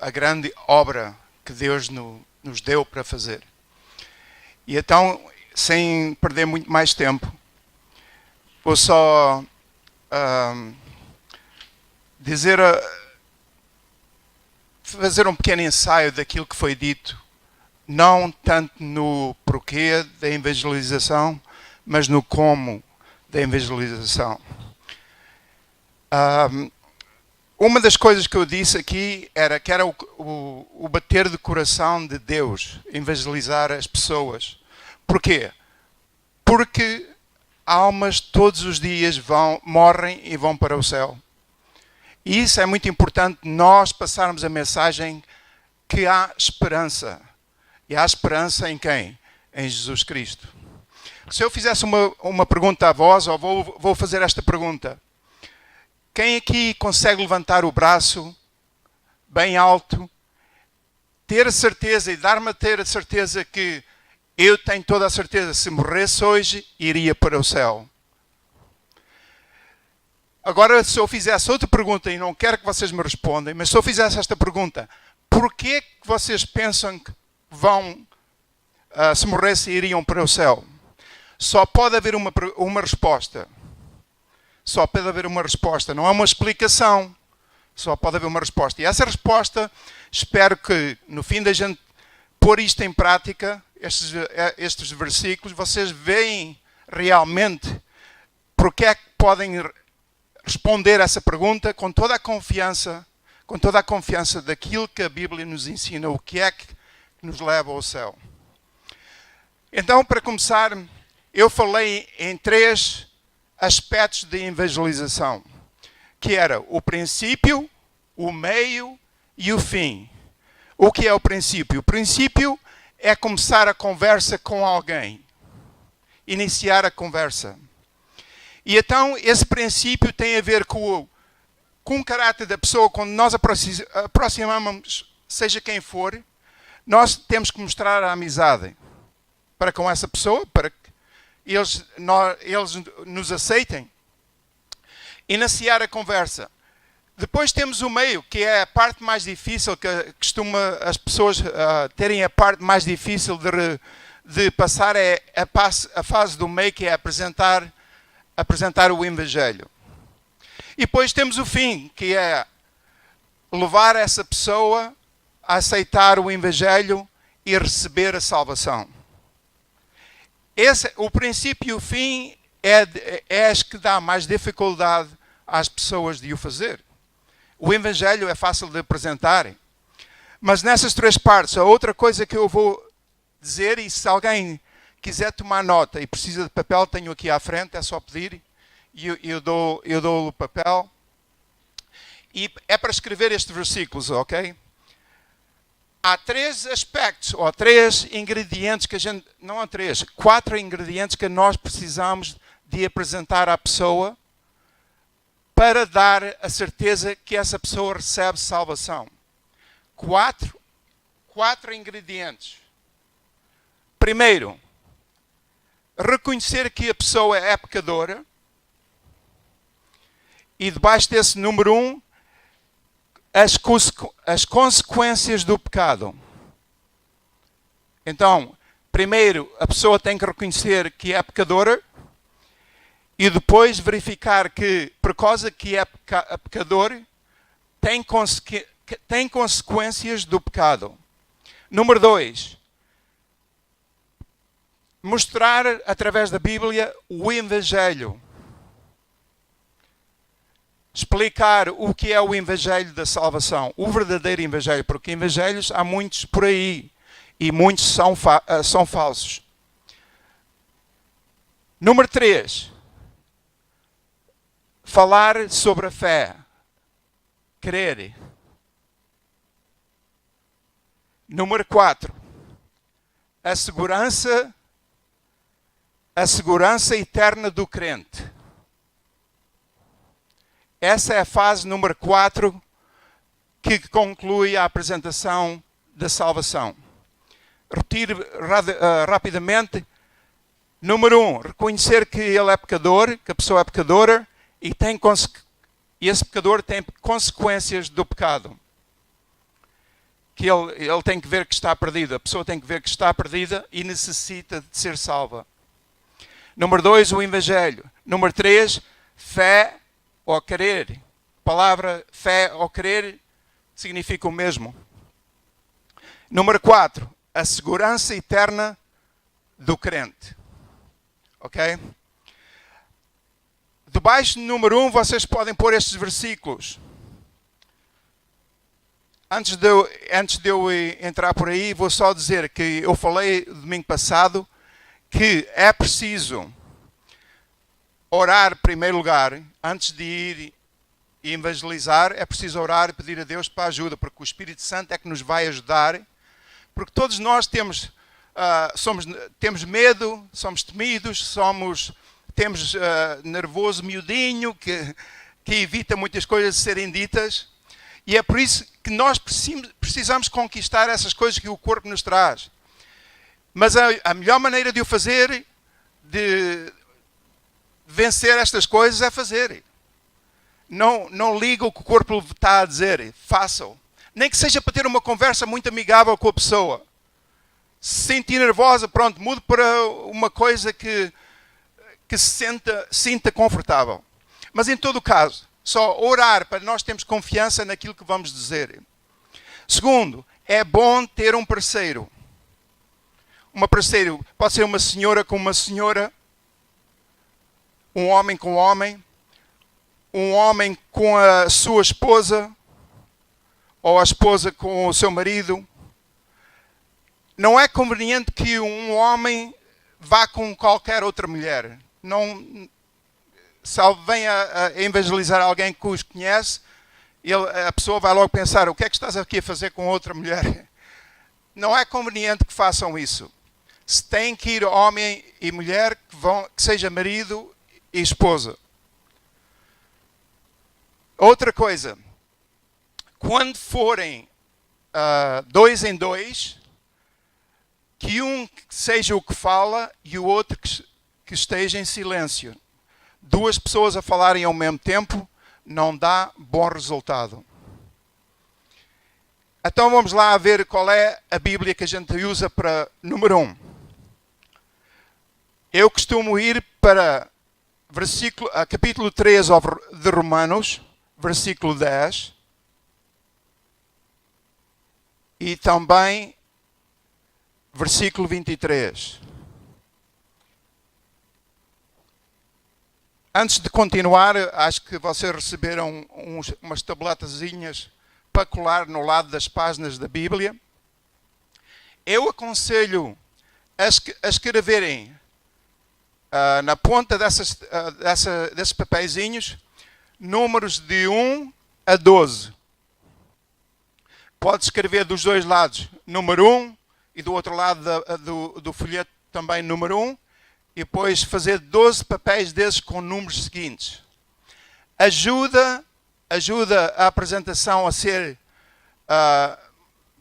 a grande obra que Deus nos deu para fazer. E então, sem perder muito mais tempo, vou só fazer um pequeno ensaio daquilo que foi dito, não tanto no porquê da evangelização, mas no como da evangelização. Uma das coisas que eu disse aqui era que era o bater de coração de Deus, evangelizar as pessoas. Porquê? Porque almas todos os dias morrem e vão para o céu. E isso é muito importante, nós passarmos a mensagem que há esperança. E há esperança em quem? Em Jesus Cristo. Se eu fizesse uma pergunta a vós, ou vou fazer esta pergunta. Quem aqui consegue levantar o braço bem alto, ter a certeza e dar-me a ter a certeza que eu tenho toda a certeza, se morresse hoje, iria para o céu? Agora, se eu fizesse outra pergunta, e não quero que vocês me respondam, mas se eu fizesse esta pergunta, porquê que vocês pensam que se morressem, iriam para o céu? Só pode haver uma resposta. Só pode haver uma resposta, não há uma explicação. Só pode haver uma resposta. E essa resposta, espero que no fim da gente pôr isto em prática, estes versículos, vocês veem realmente porque é que podem responder essa pergunta com toda a confiança daquilo que a Bíblia nos ensina, o que é que nos leva ao céu. Então, para começar, eu falei em 3 aspectos de evangelização, que era o princípio, o meio e o fim. O que é o princípio? O princípio é começar a conversa com alguém, iniciar a conversa. E então esse princípio tem a ver com o caráter da pessoa. Quando nós aproximamos, seja quem for, nós temos que mostrar a amizade para com essa pessoa, para que eles nos aceitem, iniciar a conversa. Depois temos o meio, que é a parte mais difícil, que costuma as pessoas terem a parte mais difícil de passar, é a fase do meio, que é apresentar o Evangelho. E depois temos o fim, que é levar essa pessoa a aceitar o Evangelho e receber a salvação. O princípio e o fim é as que dá mais dificuldade às pessoas de o fazer. O Evangelho é fácil de apresentar. Mas nessas 3 partes, a outra coisa que eu vou dizer, e se alguém quiser tomar nota e precisa de papel, tenho aqui à frente, é só pedir, e eu dou o papel. E é para escrever estes versículos, ok? Há 3 aspectos, ou 3 ingredientes que não há 3, 4 ingredientes que nós precisamos de apresentar à pessoa para dar a certeza que essa pessoa recebe salvação. 4 ingredientes. Primeiro, reconhecer que a pessoa é pecadora. E debaixo desse número 1, as consequências do pecado. Então, primeiro, a pessoa tem que reconhecer que é pecadora e depois verificar que, por causa que é pecador, tem consequências do pecado. Número 2, mostrar através da Bíblia o Evangelho. Explicar o que é o Evangelho da salvação, o verdadeiro Evangelho, porque Evangelhos há muitos por aí e muitos são falsos. Número 3, falar sobre a fé, crer. Número 4, a segurança eterna do crente. Essa é a fase número 4 que conclui a apresentação da salvação. Repetir rapidamente. Número 1, reconhecer que ele é pecador, que a pessoa é pecadora e esse pecador tem consequências do pecado. que ele tem que ver que está perdida. A pessoa tem que ver que está perdida e necessita de ser salva. Número 2, o Evangelho. Número 3, fé ou crer. A palavra fé ou crer significa o mesmo. Número 4, a segurança eterna do crente. Ok? Debaixo do número 1, vocês podem pôr estes versículos. Antes de eu entrar por aí, vou só dizer que eu falei domingo passado que é preciso orar em primeiro lugar, antes de ir e evangelizar, é preciso orar e pedir a Deus para ajuda, porque o Espírito Santo é que nos vai ajudar, porque todos nós temos medo, somos temidos, temos nervoso miudinho, que evita muitas coisas de serem ditas, e é por isso que nós precisamos conquistar essas coisas que o corpo nos traz. Mas a melhor maneira de o fazer, de vencer estas coisas, é fazer. Não liga o que o corpo está a dizer, faça-o. Nem que seja para ter uma conversa muito amigável com a pessoa. Se sentir nervosa, pronto, mude para uma coisa que se sinta confortável. Mas em todo o caso, só orar para nós termos confiança naquilo que vamos dizer. Segundo, é bom ter um parceiro. Um parceiro pode ser uma senhora com uma senhora, um homem com homem com a sua esposa, ou a esposa com o seu marido. Não é conveniente que um homem vá com qualquer outra mulher. Não, se vem a evangelizar alguém que os conhece, a pessoa vai logo pensar, o que é que estás aqui a fazer com outra mulher? Não é conveniente que façam isso. Se tem que ir homem e mulher, que seja marido e esposa. Outra coisa, quando forem 2 em 2, que um seja o que fala e o outro que esteja em silêncio. 2 pessoas a falarem ao mesmo tempo não dá bom resultado. Então vamos lá ver qual é a Bíblia que a gente usa para número 1. Eu costumo ir para capítulo 3 de Romanos, versículo 10. E também versículo 23. Antes de continuar, acho que vocês receberam umas tabletazinhas para colar no lado das páginas da Bíblia. Eu aconselho a escreverem na ponta desses papeizinhos números de 1 a 12. Pode escrever dos dois lados número 1 e do outro lado do folheto também número 1. E depois fazer 12 papéis desses com números seguintes. Ajuda a apresentação a ser...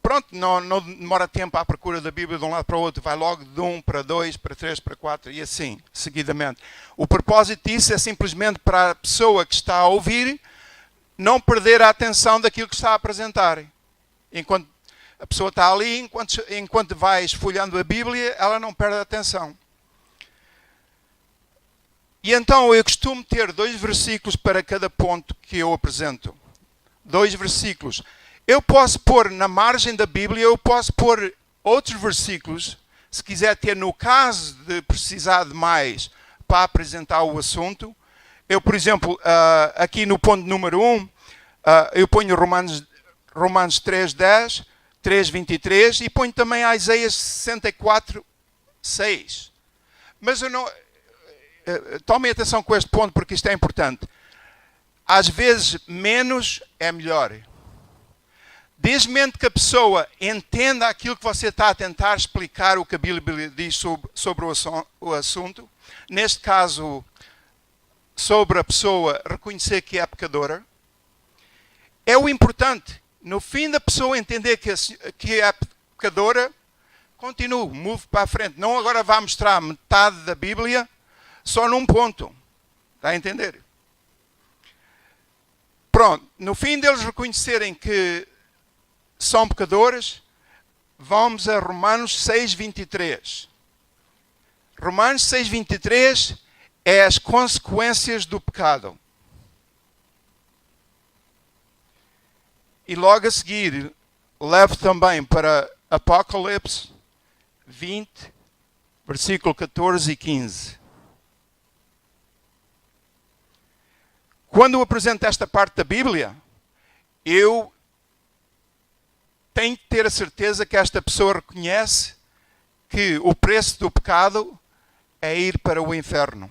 pronto, não demora tempo à procura da Bíblia de um lado para o outro. Vai logo de 1 para 2, para 3, para 4 e assim, seguidamente. O propósito disso é simplesmente para a pessoa que está a ouvir não perder a atenção daquilo que está a apresentar. Enquanto a pessoa está ali, enquanto vai esfolhando a Bíblia, ela não perde a atenção. E então eu costumo ter 2 versículos para cada ponto que eu apresento. 2 versículos. Eu posso pôr na margem da Bíblia, eu posso pôr outros versículos, se quiser ter no caso de precisar de mais para apresentar o assunto. Eu, por exemplo, aqui no ponto número 1, eu ponho Romanos 3:10, 3:23 e ponho também Isaías 64, 6. Mas eu não... Tomem atenção com este ponto porque isto é importante. Às vezes, menos é melhor. Desde que a pessoa entenda aquilo que você está a tentar explicar, o que a Bíblia diz sobre o assunto, neste caso, sobre a pessoa reconhecer que é pecadora, é o importante. No fim da pessoa entender que é pecadora, continue, move para a frente. Não agora vá mostrar metade da Bíblia, só num ponto. Está a entender? Pronto. No fim deles reconhecerem que são pecadores, vamos a Romanos 6:23. Romanos 6:23 é as consequências do pecado. E logo a seguir, levo também para Apocalipse 20, versículo 14 e 15. Quando eu apresento esta parte da Bíblia, eu tenho que ter a certeza que esta pessoa reconhece que o preço do pecado é ir para o inferno.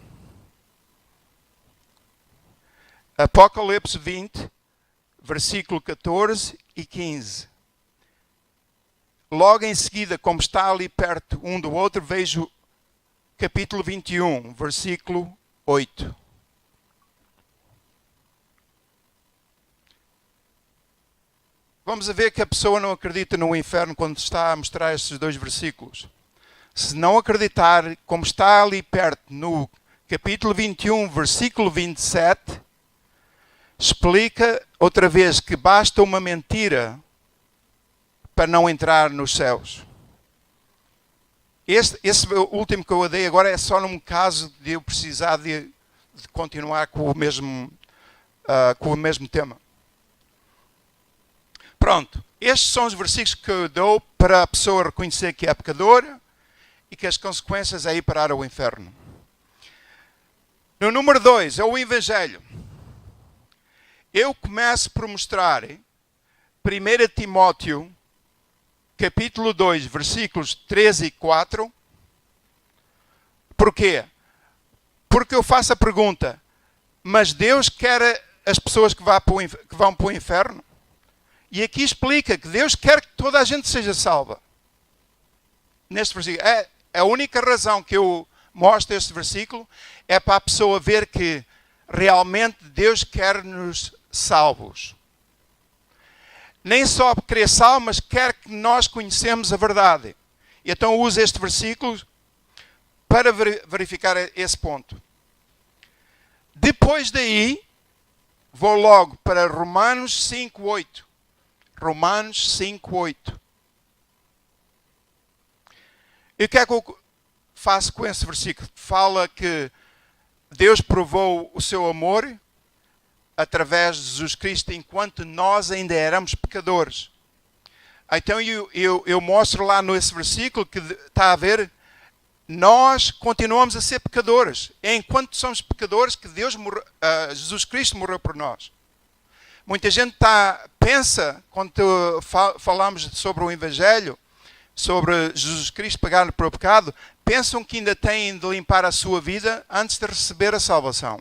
Apocalipse 20, versículo 14 e 15. Logo em seguida, como está ali perto um do outro, vejo capítulo 21, versículo 8. Vamos a ver que a pessoa não acredita no inferno quando está a mostrar estes dois versículos. Se não acreditar, como está ali perto no capítulo 21, versículo 27, explica outra vez que basta uma mentira para não entrar nos céus. Esse último que eu dei agora é só num caso de eu precisar de continuar com o mesmo tema. Pronto, estes são os versículos que eu dou para a pessoa reconhecer que é pecadora e que as consequências é ir parar ao inferno. No número 2 é o Evangelho. Eu começo por mostrar 1 Timóteo, capítulo 2, versículos 3 e 4. Porquê? Porque eu faço a pergunta, mas Deus quer as pessoas que vão para o inferno? E aqui explica que Deus quer que toda a gente seja salva. Neste versículo. É a única razão que eu mostro este versículo é para a pessoa ver que realmente Deus quer-nos salvos. Nem só querer salvo, mas quer que nós conhecemos a verdade. E então uso este versículo para verificar esse ponto. Depois daí, vou logo para Romanos 5:8. Romanos 5:8. E o que é que eu faço com esse versículo? Fala que Deus provou o seu amor através de Jesus Cristo enquanto nós ainda éramos pecadores. Então eu mostro lá nesse versículo que está a ver, nós continuamos a ser pecadores. É enquanto somos pecadores que Jesus Cristo morreu por nós. Muita gente pensa, quando falamos sobre o Evangelho, sobre Jesus Cristo pagar pelo pecado, pensam que ainda têm de limpar a sua vida antes de receber a salvação.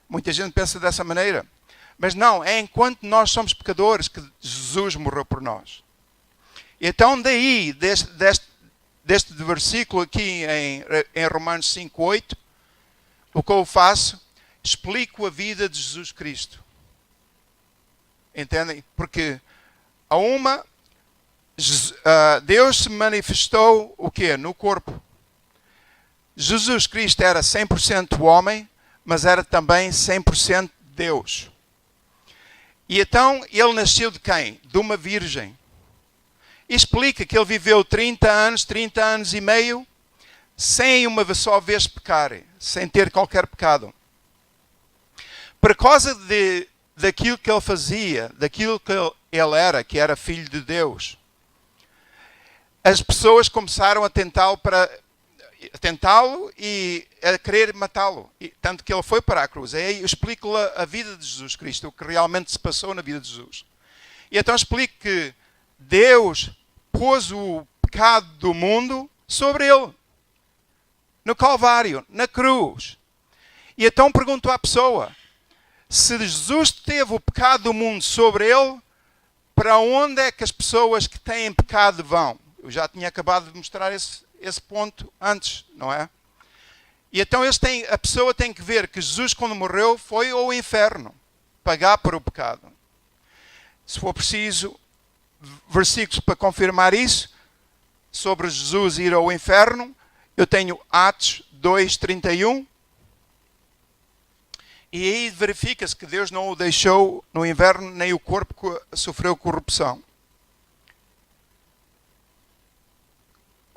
Muita gente pensa dessa maneira. Mas não, é enquanto nós somos pecadores que Jesus morreu por nós. Então daí, deste versículo aqui em Romanos 5:8, o que eu faço? Explico a vida de Jesus Cristo. Entendem? Porque Deus se manifestou o quê? No corpo. Jesus Cristo era 100% homem, mas era também 100% Deus. E então ele nasceu de quem? De uma virgem. E explica que ele viveu 30 anos e meio, sem uma só vez pecar, sem ter qualquer pecado. Por causa daquilo que ele fazia, daquilo que ele era, que era filho de Deus, as pessoas começaram a tentá-lo e a querer matá-lo. Tanto que ele foi para a cruz. Aí eu explico a vida de Jesus Cristo, o que realmente se passou na vida de Jesus. E então explico que Deus pôs o pecado do mundo sobre ele. No Calvário, na cruz. E então pergunto à pessoa, se Jesus teve o pecado do mundo sobre ele, para onde é que as pessoas que têm pecado vão? Eu já tinha acabado de mostrar esse ponto antes, não é? E então a pessoa tem que ver que Jesus, quando morreu, foi ao inferno, pagar por o pecado. Se for preciso versículos para confirmar isso, sobre Jesus ir ao inferno, eu tenho Atos 2:31, e aí verifica-se que Deus não o deixou no inferno, nem o corpo sofreu corrupção.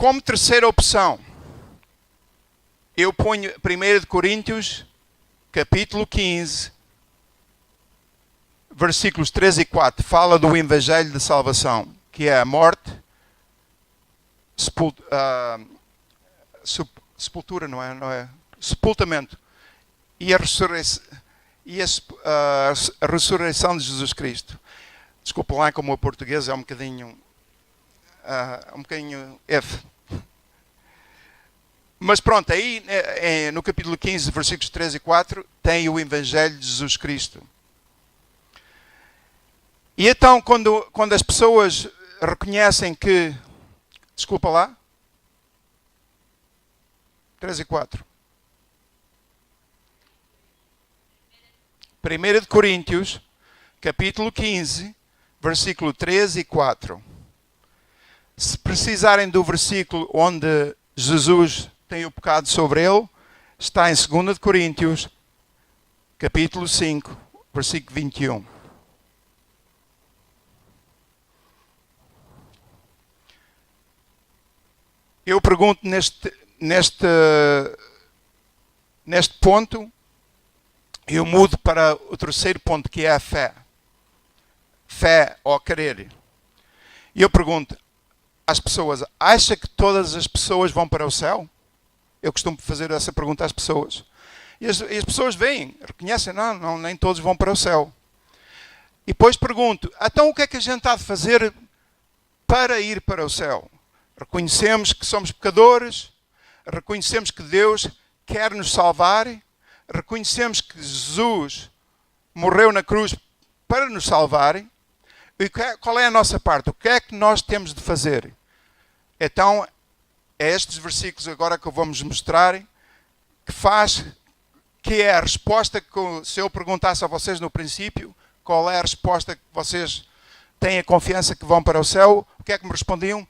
Como terceira opção, eu ponho 1 Coríntios, capítulo 15, versículos 3 e 4. Fala do Evangelho de Salvação, que é a morte, sepultura, não é? Sepultamento e a ressurreição de Jesus Cristo. Desculpa lá, como o português é um bocadinho F. Mas pronto, aí no capítulo 15, versículos 3 e 4, tem o Evangelho de Jesus Cristo. E então, quando as pessoas reconhecem que... Desculpa lá. 3 e 4. 1 Coríntios, capítulo 15, versículo 3 e 4. Se precisarem do versículo onde Jesus tem o pecado sobre ele, está em 2 Coríntios, capítulo 5, versículo 21. Eu pergunto neste ponto, eu mudo para o terceiro ponto, que é a fé. Fé ou crer. E eu pergunto às pessoas, acha que todas as pessoas vão para o céu? Eu costumo fazer essa pergunta às pessoas. E as pessoas veem, reconhecem, não, nem todos vão para o céu. E depois pergunto, então o que é que a gente há de fazer para ir para o céu? Reconhecemos que somos pecadores, reconhecemos que Deus quer nos salvar, reconhecemos que Jesus morreu na cruz para nos salvar. E qual é a nossa parte? O que é que nós temos de fazer? Então, é estes versículos agora que eu vou-vos mostrar, que é a resposta que, se eu perguntasse a vocês no princípio, qual é a resposta que vocês têm a confiança que vão para o céu, o que é que me respondiam?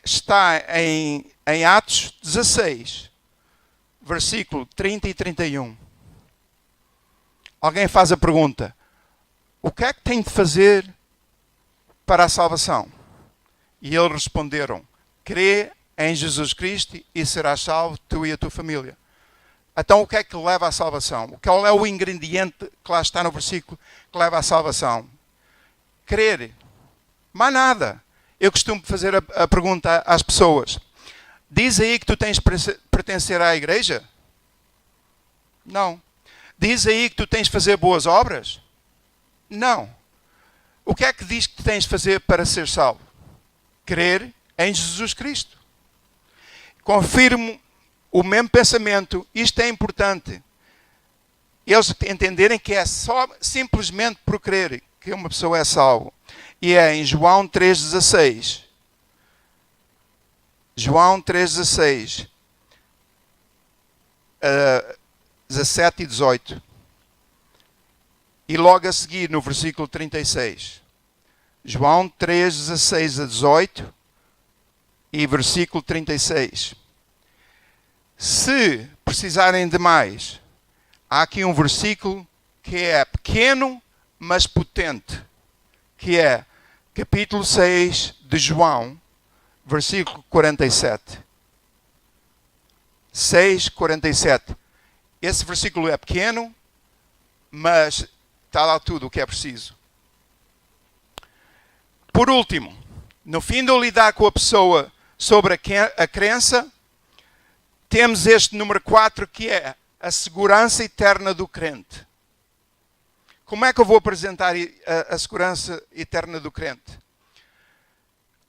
Está em Atos 16, versículo 30 e 31. Alguém faz a pergunta, o que é que tem de fazer para a salvação? E eles responderam, crê em Jesus Cristo e serás salvo, tu e a tua família. Então o que é que leva à salvação? Qual é o ingrediente que lá está no versículo que leva à salvação? Crer. Mais nada. Eu costumo fazer a pergunta às pessoas. Diz aí que tu tens de pertencer à igreja? Não. Diz aí que tu tens de fazer boas obras? Não. O que é que diz que tu tens de fazer para ser salvo? Crer em Jesus Cristo. Confirmo o mesmo pensamento. Isto é importante. Eles entenderem que é só simplesmente por crer que uma pessoa é salva. E é em João 3,16. João 3,16. 17 e 18. E logo a seguir no versículo 36. João 3,16 a 18 e versículo 36. Se precisarem de mais, há aqui um versículo que é pequeno, mas potente, que é capítulo 6 de João, versículo 47. 6, 47. Esse versículo é pequeno, mas está lá tudo o que é preciso. Por último, no fim de eu lidar com a pessoa sobre a crença, temos este número 4, que é a segurança eterna do crente. Como é que eu vou apresentar a segurança eterna do crente?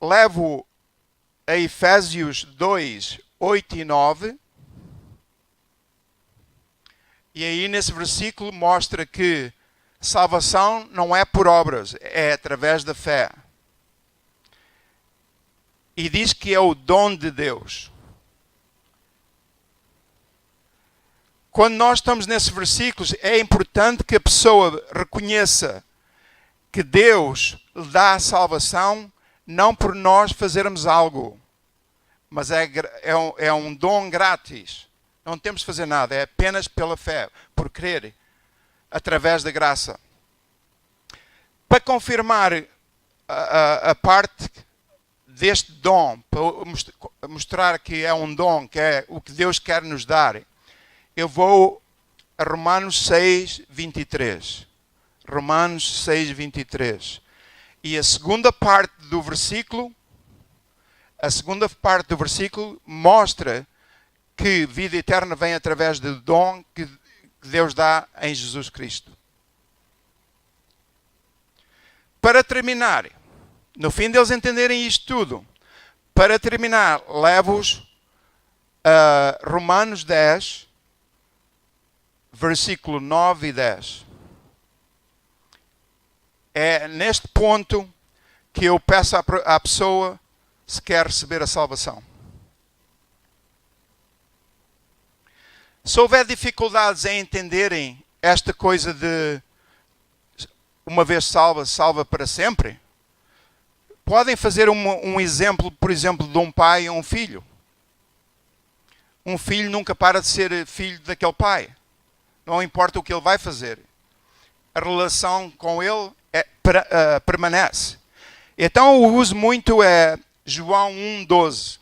Levo a Efésios 2, 8 e 9. E aí nesse versículo mostra que salvação não é por obras, é através da fé. E diz que é o dom de Deus. Quando nós estamos nesses versículos, é importante que a pessoa reconheça que Deus lhe dá a salvação não por nós fazermos algo, mas é um dom grátis. Não temos de fazer nada, é apenas pela fé, por crer, através da graça. Para confirmar a parte deste dom, para mostrar que é um dom, que é o que Deus quer nos dar, eu vou a Romanos 6, 23. Romanos 6, 23. E a segunda parte do versículo mostra que vida eterna vem através do dom que Deus dá em Jesus Cristo. Para terminar, no fim deles entenderem isto tudo, para terminar, levo-os a Romanos 10, versículo 9 e 10. É neste ponto que eu peço à pessoa se quer receber a salvação. Se houver dificuldades em entenderem esta coisa de uma vez salva, salva para sempre, podem fazer um exemplo, por exemplo, de um pai e um filho. Um filho nunca para de ser filho daquele pai. Não importa o que ele vai fazer. A relação com ele permanece. Então eu uso muito João 1,12.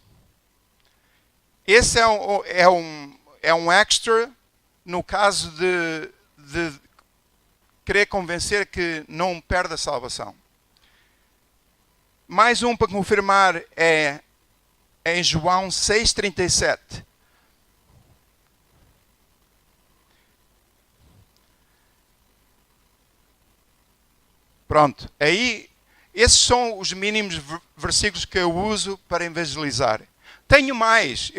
Esse é um extra no caso de querer convencer que não perde a salvação. Mais um para confirmar é em João 6,37. Pronto, aí esses são os mínimos versículos que eu uso para evangelizar. Tenho mais,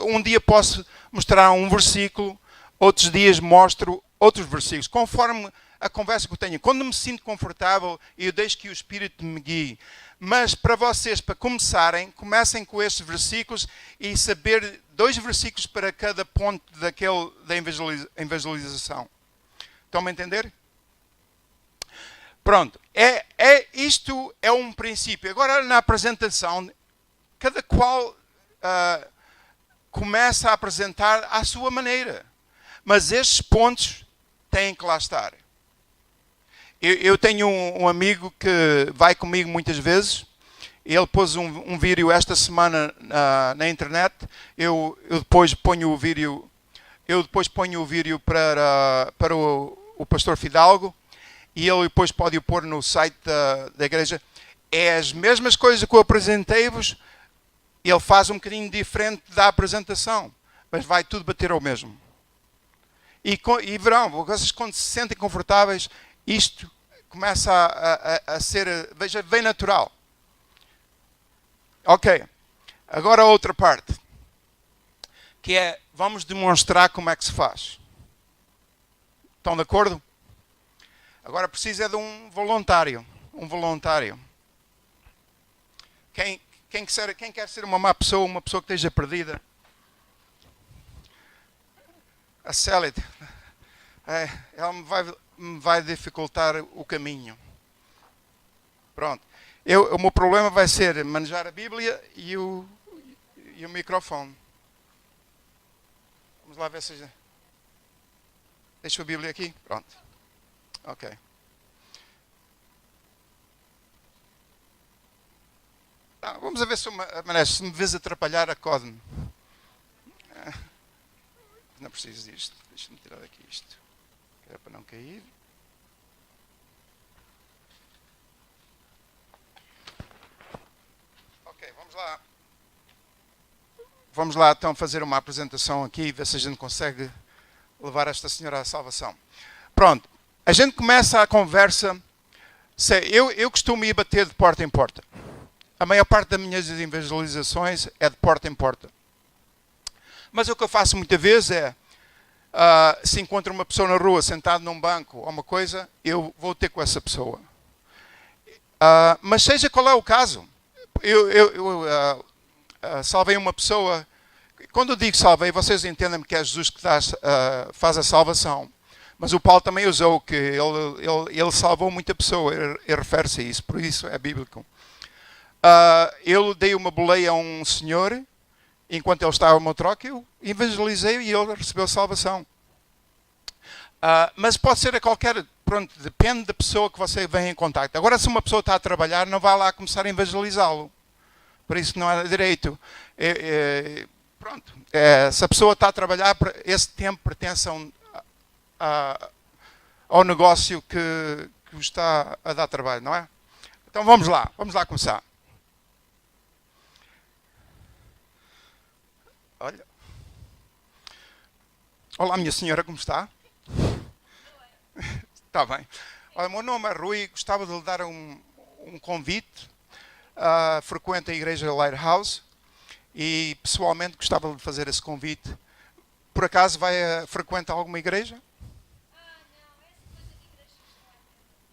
um dia posso mostrar um versículo, outros dias mostro outros versículos, conforme a conversa que eu tenho. Quando me sinto confortável, eu deixo que o Espírito me guie. Mas para vocês, para começarem, comecem com estes versículos e saber 2 versículos para cada ponto da evangelização. Estão-me a entender? Pronto, isto é um princípio. Agora na apresentação, cada qual começa a apresentar à sua maneira. Mas estes pontos têm que lá estar. Eu tenho um amigo que vai comigo muitas vezes. Ele pôs um vídeo esta semana na internet. Eu depois ponho o vídeo para o pastor Fidalgo. E ele depois pode o pôr no site da igreja. É as mesmas coisas que eu apresentei-vos. Ele faz um bocadinho diferente da apresentação. Mas vai tudo bater ao mesmo. E verão, vocês quando se sentem confortáveis, isto começa a ser, veja, bem natural. Ok. Agora a outra parte. Que é, vamos demonstrar como é que se faz. Estão de acordo? Agora precisa de um voluntário. Um voluntário. Quem quer ser uma má pessoa, uma pessoa que esteja perdida? A Célia, ela me vai dificultar o caminho. Pronto. O meu problema vai ser manejar a Bíblia e o microfone. Vamos lá ver se... Deixa a Bíblia aqui. Pronto. Ok. Vamos ver se me vês atrapalhar, acode-me. Não preciso disto. Deixa-me tirar aqui isto. É para não cair. Ok, vamos lá. Vamos lá então fazer uma apresentação aqui e ver se a gente consegue levar esta senhora à salvação. Pronto. A gente começa a conversa. Eu costumo ir bater de porta em porta. A maior parte das minhas evangelizações é de porta em porta. Mas o que eu faço muitas vezes é, se encontro uma pessoa na rua sentada num banco ou uma coisa, eu vou ter com essa pessoa. Mas seja qual é o caso, eu salvei uma pessoa. Quando eu digo salvei, vocês entendem que é Jesus que faz a salvação. Mas o Paulo também usou que ele salvou muita pessoa, ele refere-se a isso, por isso é bíblico. Eu dei uma boleia a um senhor, enquanto ele estava no meu troco, eu evangelizei e ele recebeu salvação. Mas pode ser a qualquer, pronto, depende da pessoa que você vem em contato. Agora, se uma pessoa está a trabalhar, não vá lá começar a evangelizá-lo. Por isso não há direito. Pronto. Se a pessoa está a trabalhar, esse tempo pertence ao negócio que está a dar trabalho, não é? Então vamos lá começar. Olha. Olá, minha senhora, como está? Está bem. Olha, o meu nome é Rui, gostava de lhe dar um convite. Frequento a igreja Lighthouse e pessoalmente gostava de fazer esse convite. Por acaso frequenta alguma igreja?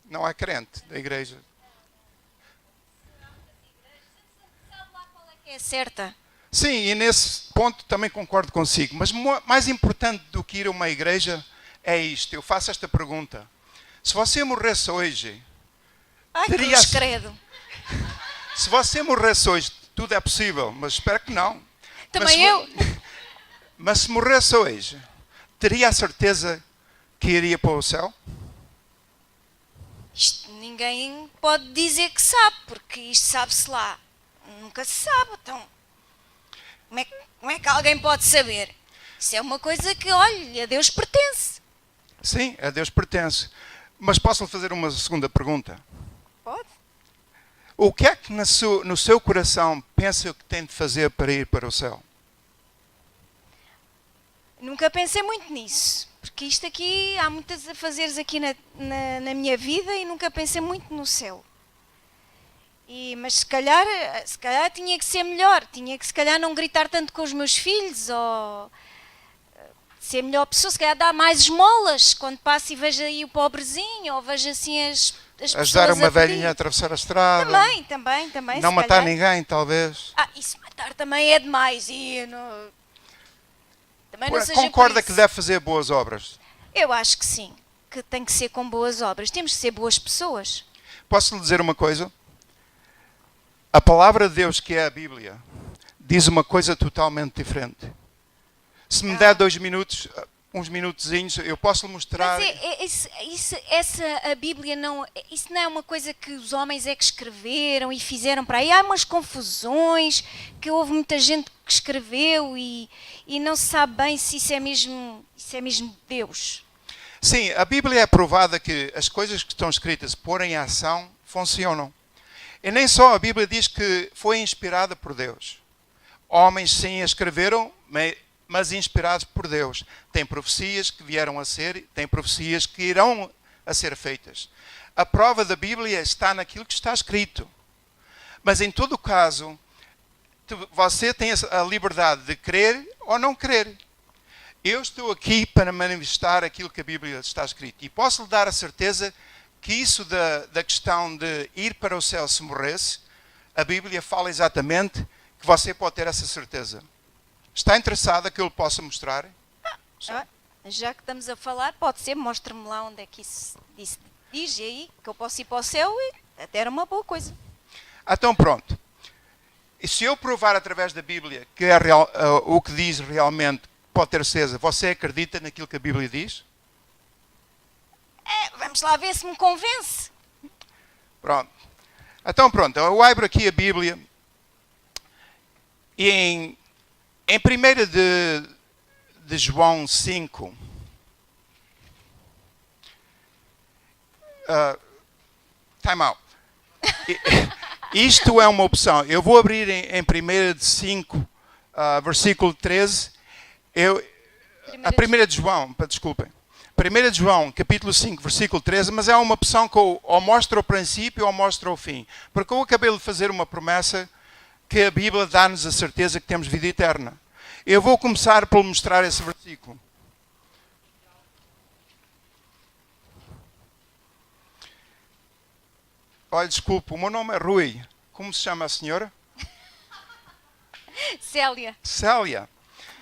Não é crente da igreja. Sabe lá qual é que é certa? Sim, e nesse ponto também concordo consigo. Mas mais importante do que ir a uma igreja é isto. Eu faço esta pergunta. Se você morresse hoje... Ai, cruz credo. Se você morresse hoje, tudo é possível, mas espero que não. Também eu. Mas se morresse hoje, teria a certeza que iria para o céu? Isto ninguém pode dizer que sabe, porque isto sabe-se lá. Nunca se sabe, então... Como é que alguém pode saber? Isso é uma coisa que, olha, a Deus pertence. Sim, a Deus pertence. Mas posso lhe fazer uma segunda pergunta? Pode. O que é que no seu coração pensa que tem de fazer para ir para o céu? Nunca pensei muito nisso. Porque isto aqui, há muitas afazeres aqui na minha vida e nunca pensei muito no céu. Mas se calhar tinha que ser melhor. Tinha que se calhar não gritar tanto com os meus filhos ou ser melhor pessoa. Se calhar dar mais esmolas quando passo e vejo aí o pobrezinho ou vejo assim as pessoas ajudar uma a velhinha a atravessar a estrada. Também. Não matar ninguém, talvez. Isso matar também é demais. Também não seja concorda que deve fazer boas obras? Eu acho que sim. Que tem que ser com boas obras. Temos que ser boas pessoas. Posso lhe dizer uma coisa? A palavra de Deus, que é a Bíblia, diz uma coisa totalmente diferente. Se me der 2 minutos, uns minutozinhos, eu posso lhe mostrar... Mas a Bíblia não... Isso não é uma coisa que os homens é que escreveram e fizeram para aí. Há umas confusões, que houve muita gente que escreveu e não se sabe bem se isso é mesmo Deus. Sim, a Bíblia é provada que as coisas que estão escritas, pôr em ação, funcionam. E nem só a Bíblia diz que foi inspirada por Deus. Homens sim a escreveram, mas inspirados por Deus. Tem profecias que vieram a ser, tem profecias que irão a ser feitas. A prova da Bíblia está naquilo que está escrito. Mas em todo o caso, você tem a liberdade de crer ou não crer. Eu estou aqui para manifestar aquilo que a Bíblia está escrito. E posso lhe dar a certeza que isso da questão de ir para o céu se morresse, a Bíblia fala exatamente que você pode ter essa certeza. Está interessada que eu lhe possa mostrar? Já que estamos a falar, pode ser, mostre-me lá onde é que isso diz aí, que eu posso ir para o céu e até era uma boa coisa. Então pronto. E se eu provar através da Bíblia que é o que diz realmente pode ter certeza, você acredita naquilo que a Bíblia diz? Vamos lá ver se me convence. Pronto. Então pronto, eu abro aqui a Bíblia e em 1 de João 5, time out. Isto é uma opção. Eu vou abrir em 1 de 5, versículo 13. A 1 de João, desculpem. 1 de João, capítulo 5, versículo 13, mas é uma opção que ou mostra o princípio ou mostra o fim. Porque eu acabei de fazer uma promessa que a Bíblia dá-nos a certeza que temos vida eterna. Eu vou começar por mostrar esse versículo. Olha, desculpe, o meu nome é Rui. Como se chama a senhora? Célia.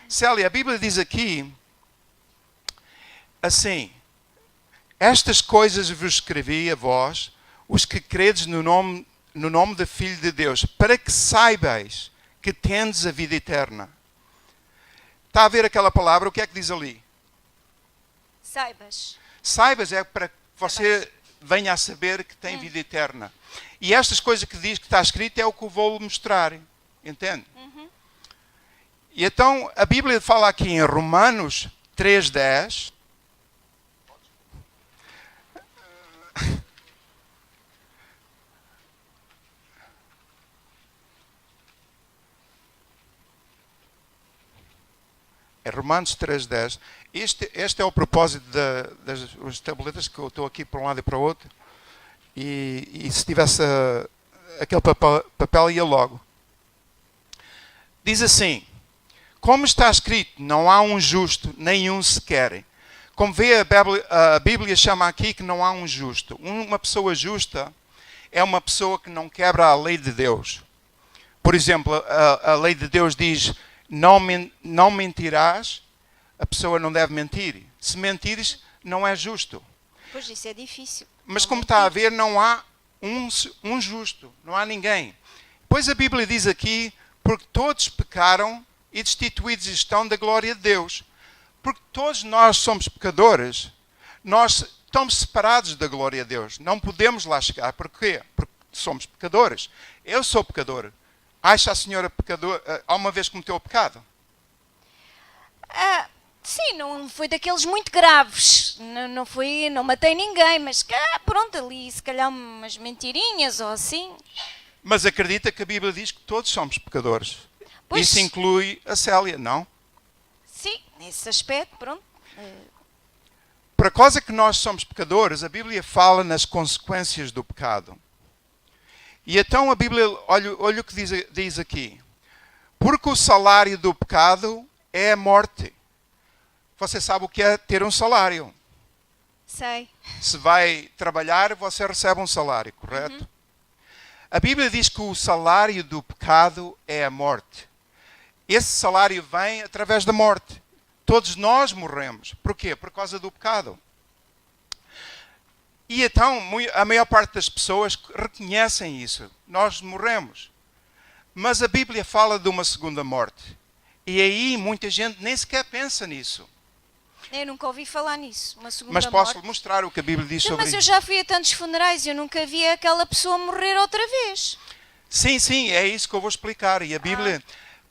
Célia, a Bíblia diz aqui, assim, estas coisas vos escrevi a vós, os que credes no nome do Filho de Deus, para que saibais que tendes a vida eterna. Está a ver aquela palavra? O que é que diz ali? Saibas. Saibas é para que você venha a saber que tem vida eterna. E estas coisas que diz que está escrito é o que eu vou mostrar. Entende? E então a Bíblia fala aqui em Romanos 3:10. É Romanos 3:10. Este é o propósito das tabletas, que eu estou aqui para um lado e para o outro. E se tivesse aquele papel ia logo. Diz assim: como está escrito, não há um justo, nenhum sequer. Como vê, a Bíblia chama aqui que não há um justo. Uma pessoa justa é uma pessoa que não quebra a lei de Deus. Por exemplo, a lei de Deus diz: não mentirás, a pessoa não deve mentir. Se mentires, não é justo. Pois isso é difícil. Mas Não como mentir. está a ver, não há um justo, não há ninguém. Pois a Bíblia diz aqui: porque todos pecaram e destituídos estão da glória de Deus. Porque todos nós somos pecadores, nós estamos separados da glória de Deus. Não podemos lá chegar. Porquê? Porque somos pecadores. Eu sou pecador. Acha a senhora pecador? Alguma vez cometeu o pecado? Sim, não foi daqueles muito graves. Não matei ninguém, mas pronto, ali se calhar umas mentirinhas ou assim. Mas acredita que a Bíblia diz que todos somos pecadores. Pois. Isso inclui a Célia, não? Sim, nesse aspecto, pronto. Por causa que nós somos pecadores, a Bíblia fala nas consequências do pecado. E então a Bíblia, olha o que diz aqui. Porque o salário do pecado é a morte. Você sabe o que é ter um salário. Sei. Se vai trabalhar, você recebe um salário, correto? A Bíblia diz que o salário do pecado é a morte. Esse salário vem através da morte. Todos nós morremos. Porquê? Por causa do pecado. E então, a maior parte das pessoas reconhecem isso. Nós morremos. Mas a Bíblia fala de uma segunda morte. E aí muita gente nem sequer pensa nisso. Eu nunca ouvi falar nisso, uma segunda Mas posso morte. mostrar o que a Bíblia diz sobre Mas eu isso. já fui a tantos funerais e eu nunca vi aquela pessoa morrer outra vez. Sim, é isso que eu vou explicar. E a Bíblia...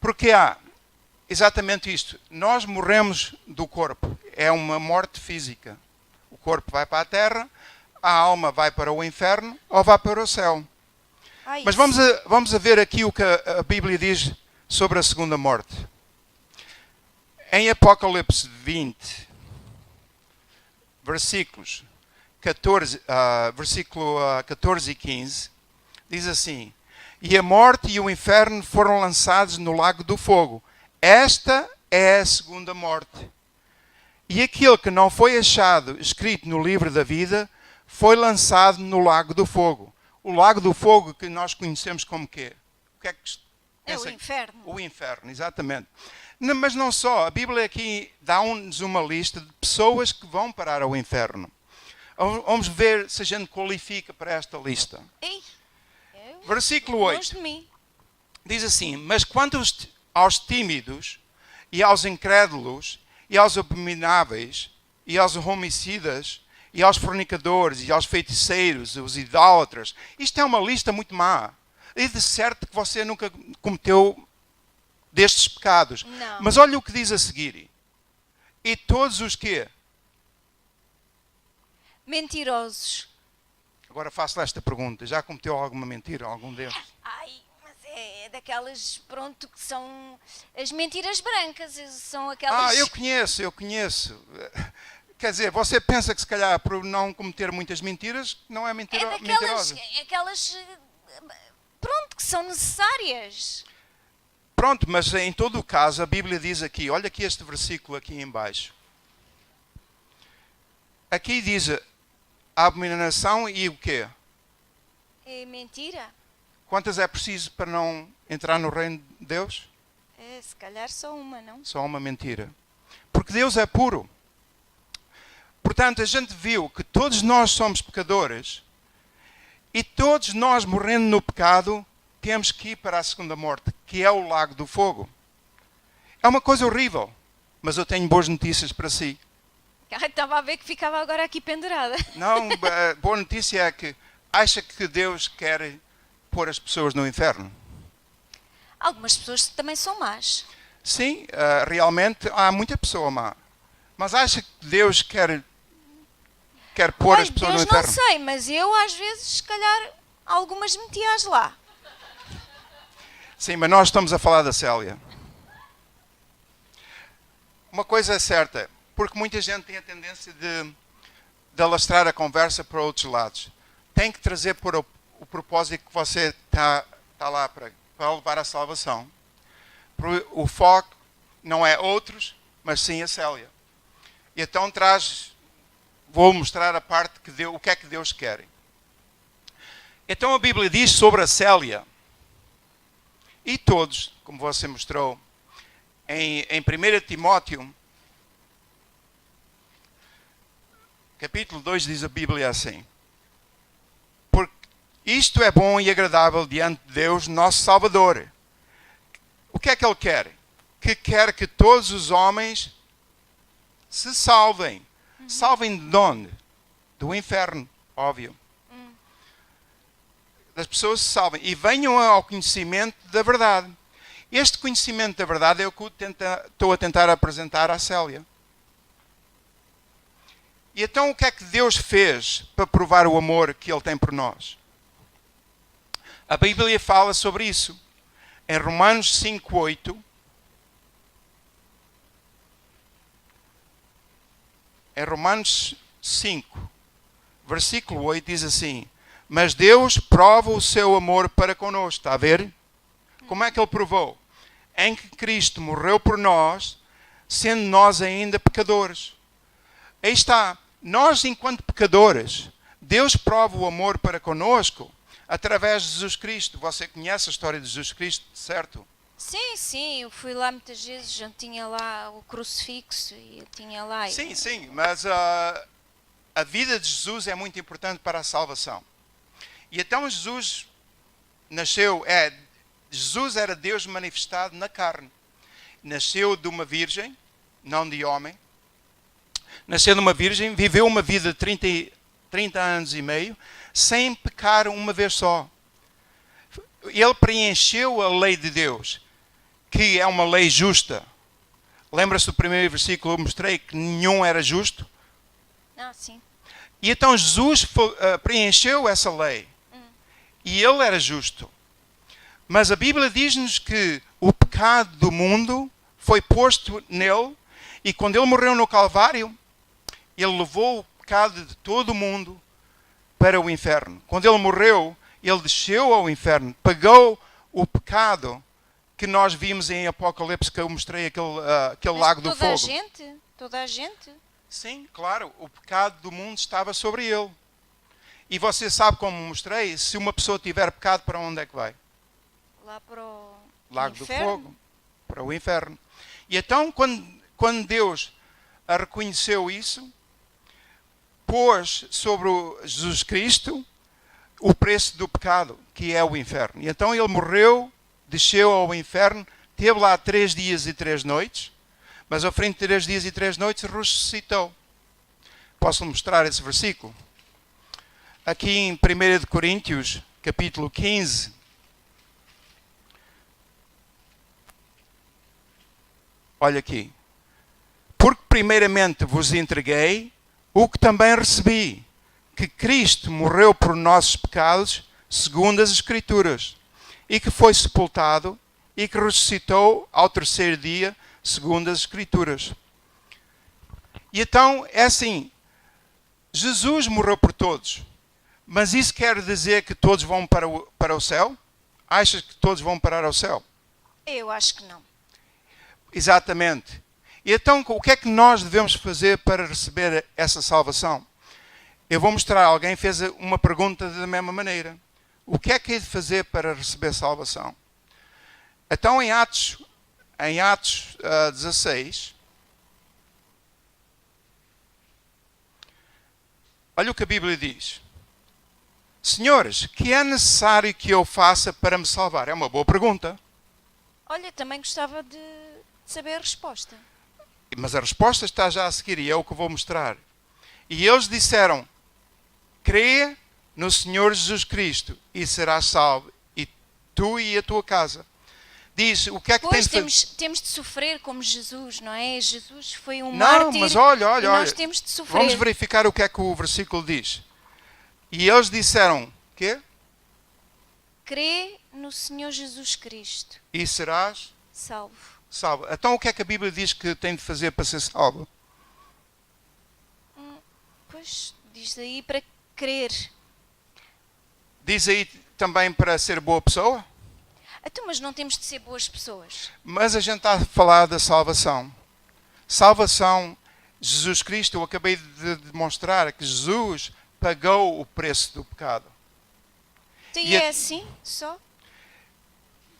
Porque há exatamente isto. Nós morremos do corpo. É uma morte física. O corpo vai para a terra, a alma vai para o inferno ou vai para o céu. Mas vamos a ver aqui o que a Bíblia diz sobre a segunda morte. Em Apocalipse 20, versículo 14 e 15, diz assim: e a morte e o inferno foram lançados no lago do fogo. Esta é a segunda morte. E aquele que não foi achado escrito no livro da vida foi lançado no lago do fogo. O lago do fogo que nós conhecemos como quê? O que é que é o inferno. O inferno, exatamente. Mas não só, a Bíblia aqui dá-nos uma lista de pessoas que vão parar ao inferno. Vamos ver se a gente qualifica para esta lista. Ei, Versículo longe 8 de mim. diz assim: mas quanto aos tímidos e aos incrédulos e aos abomináveis e aos homicidas e aos fornicadores e aos feiticeiros, os idólatras, isto é uma lista muito má. E de certo que você nunca cometeu destes pecados. Não. Mas olha o que diz a seguir. E todos os quê? Mentirosos. Agora faço esta pergunta. Já cometeu alguma mentira, algum deles? Ai, mas é daquelas, pronto, que são as mentiras brancas. São aquelas... Eu conheço. Quer dizer, você pensa que se calhar por não cometer muitas mentiras, não é mentirosa. É aquelas, pronto, que são necessárias. Pronto, mas em todo o caso, a Bíblia diz aqui, olha aqui este versículo aqui em baixo. Aqui diz a abominação e o quê? É mentira? Quantas é preciso para não entrar no reino de Deus? Se calhar só uma, não? Só uma mentira. Porque Deus é puro. Portanto, a gente viu que todos nós somos pecadores e todos nós, morrendo no pecado, temos que ir para a segunda morte, que é o lago do fogo. É uma coisa horrível, mas eu tenho boas notícias para si. Estava a ver que ficava agora aqui pendurada. Não, a boa notícia é que acha que Deus quer pôr as pessoas no inferno. Algumas pessoas também são más. Sim, realmente há muita pessoa má. Mas acha que Deus quer pôr Olha, as pessoas no Deus não inferno? sei, mas eu às vezes, se calhar, algumas metias lá. Sim, mas nós estamos a falar da Célia. Uma coisa é certa, porque muita gente tem a tendência de alastrar a conversa para outros lados. Tem que trazer por o propósito que você está lá para levar a salvação. O foco não é outros, mas sim a Célia. E então vou mostrar a parte o que é que Deus quer. Então a Bíblia diz sobre a Célia, e todos, como você mostrou, em 1 Timóteo, capítulo 2, diz a Bíblia assim: porque isto é bom e agradável diante de Deus, nosso Salvador. O que é que Ele quer? Que quer que todos os homens se salvem. Salvem de onde? Do inferno, óbvio. As pessoas se salvem e venham ao conhecimento da verdade. Este conhecimento da verdade é o que estou a tentar apresentar à Célia. E então o que é que Deus fez para provar o amor que Ele tem por nós? A Bíblia fala sobre isso. Em Romanos 5:8, em Romanos 5, versículo 8, diz assim: mas Deus prova o seu amor para connosco. Está a ver? Como é que Ele provou? Em que Cristo morreu por nós, sendo nós ainda pecadores. Aí está. Nós, enquanto pecadores, Deus prova o amor para connosco através de Jesus Cristo. Você conhece a história de Jesus Cristo, certo? Sim, sim, eu fui lá muitas vezes, já tinha lá o crucifixo e eu tinha lá. Sim, sim, mas a vida de Jesus é muito importante para a salvação. E então Jesus era Deus manifestado na carne. Nasceu de uma virgem, não de homem. Nasceu de uma virgem, viveu uma vida de 30 anos e meio, sem pecar uma vez só. Ele preencheu a lei de Deus, que é uma lei justa. Lembra-se do primeiro versículo que eu mostrei que nenhum era justo? Ah, sim. E então Jesus preencheu essa lei. E ele era justo. Mas a Bíblia diz-nos que o pecado do mundo foi posto nele, e quando ele morreu no Calvário, ele levou o pecado de todo o mundo para o inferno. Quando ele morreu, ele desceu ao inferno, pagou o pecado que nós vimos em Apocalipse, que eu mostrei aquele lago do fogo. Toda a gente? Sim, claro, o pecado do mundo estava sobre ele. E você sabe, como mostrei, se uma pessoa tiver pecado, para onde é que vai? Lá para o Lago inferno. do fogo, para o inferno. E então, quando Deus reconheceu isso, pôs sobre Jesus Cristo o preço do pecado, que é o inferno. E então ele morreu, desceu ao inferno, teve lá 3 dias e 3 noites, mas ao fim de 3 dias e 3 noites ressuscitou. Posso mostrar esse versículo? Aqui em 1 Coríntios, capítulo 15, olha aqui. Porque primeiramente vos entreguei o que também recebi, que Cristo morreu por nossos pecados, segundo as Escrituras, e que foi sepultado e que ressuscitou ao 3º dia, segundo as Escrituras. E então, é assim, Jesus morreu por todos. Mas isso quer dizer que todos vão para o céu? Achas que todos vão parar ao céu? Eu acho que não. Exatamente. E então, o que é que nós devemos fazer para receber essa salvação? Eu vou mostrar, alguém fez uma pergunta da mesma maneira. O que é que é de fazer para receber salvação? Então, em Atos 16, olha o que a Bíblia diz. Senhores, que é necessário que eu faça para me salvar? É uma boa pergunta. Olha, também gostava de saber a resposta. Mas a resposta está já a seguir e é o que eu vou mostrar. E eles disseram: crê no Senhor Jesus Cristo e serás salvo, e tu e a tua casa. diz o que é que tem Pois de fazer. temos de sofrer como Jesus, não é? Jesus foi um Não, mártir mas olha, e nós temos de sofrer. vamos verificar o que é que o versículo diz. E eles disseram, quê? Crê no Senhor Jesus Cristo, E serás salvo. salvo. Então o que é que a Bíblia diz que tem de fazer para ser salvo? Pois, diz aí para crer. Diz aí também para ser boa pessoa? Então, mas não temos de ser boas pessoas. Mas a gente está a falar da salvação. Salvação, Jesus Cristo, eu acabei de demonstrar que Jesus pagou o preço do pecado. Então, E é assim, só?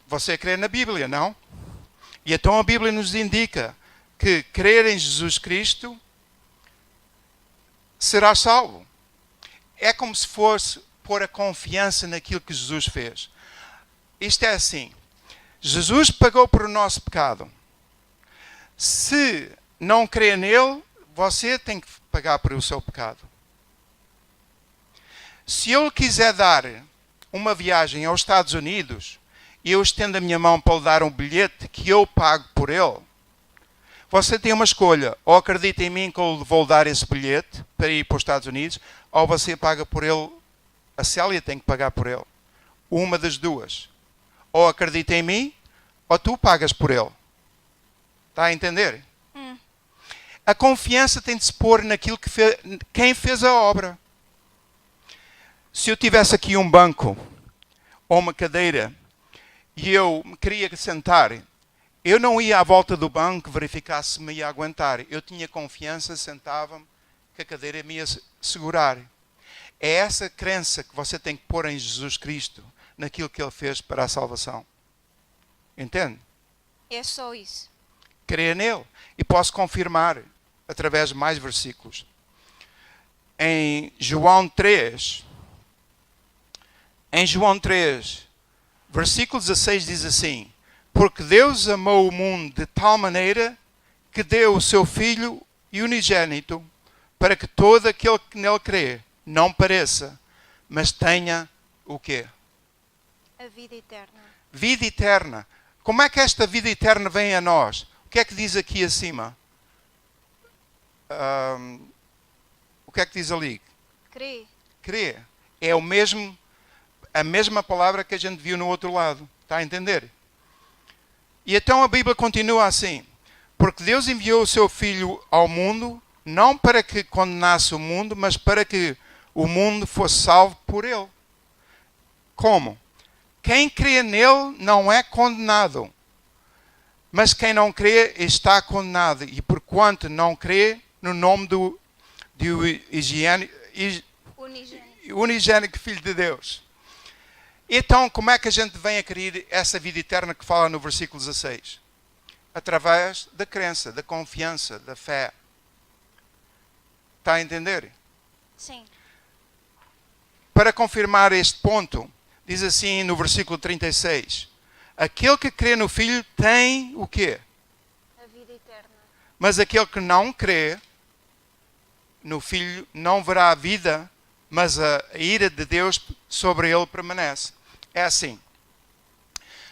Você crê na Bíblia, não? E então a Bíblia nos indica que crer em Jesus Cristo será salvo. É como se fosse pôr a confiança naquilo que Jesus fez. Isto é assim, Jesus pagou por o nosso pecado. Se não crê nele, você tem que pagar por o seu pecado. Se eu lhe quiser dar uma viagem aos Estados Unidos e eu estendo a minha mão para lhe dar um bilhete que eu pago por ele, você tem uma escolha. Ou acredita em mim que eu lhe vou dar esse bilhete para ir para os Estados Unidos, ou você paga por ele, a Célia tem que pagar por ele. Uma das duas. Ou acredita em mim, ou tu pagas por ele. Está a entender? A confiança tem de se pôr naquilo que quem fez a obra. Se eu tivesse aqui um banco ou uma cadeira e eu me queria sentar, eu não ia à volta do banco verificar se me ia aguentar. Eu tinha confiança, sentava-me, que a cadeira me ia segurar. É essa crença que você tem que pôr em Jesus Cristo, naquilo que Ele fez para a salvação. Entende? É só isso. Creia nele. E posso confirmar através de mais versículos. Em João 3, versículo 16 diz assim: porque Deus amou o mundo de tal maneira que deu o seu Filho unigênito para que todo aquele que nele crê não pereça, mas tenha o quê? A vida eterna. Vida eterna. Como é que esta vida eterna vem a nós? O que é que diz aqui acima? O que é que diz ali? Crê. Crê. É a mesma palavra que a gente viu no outro lado. Está a entender? E então a Bíblia continua assim: porque Deus enviou o seu Filho ao mundo, não para que condenasse o mundo, mas para que o mundo fosse salvo por ele. Como? Quem crê nele não é condenado, mas quem não crê está condenado. E porquanto não crê no nome do unigênito Filho de Deus. Então, como é que a gente vem a querer essa vida eterna que fala no versículo 16? Através da crença, da confiança, da fé. Está a entender? Sim. Para confirmar este ponto, diz assim no versículo 36. Aquele que crê no Filho tem o quê? A vida eterna. Mas aquele que não crê no Filho não verá a vida, mas a ira de Deus sobre ele permanece. É assim.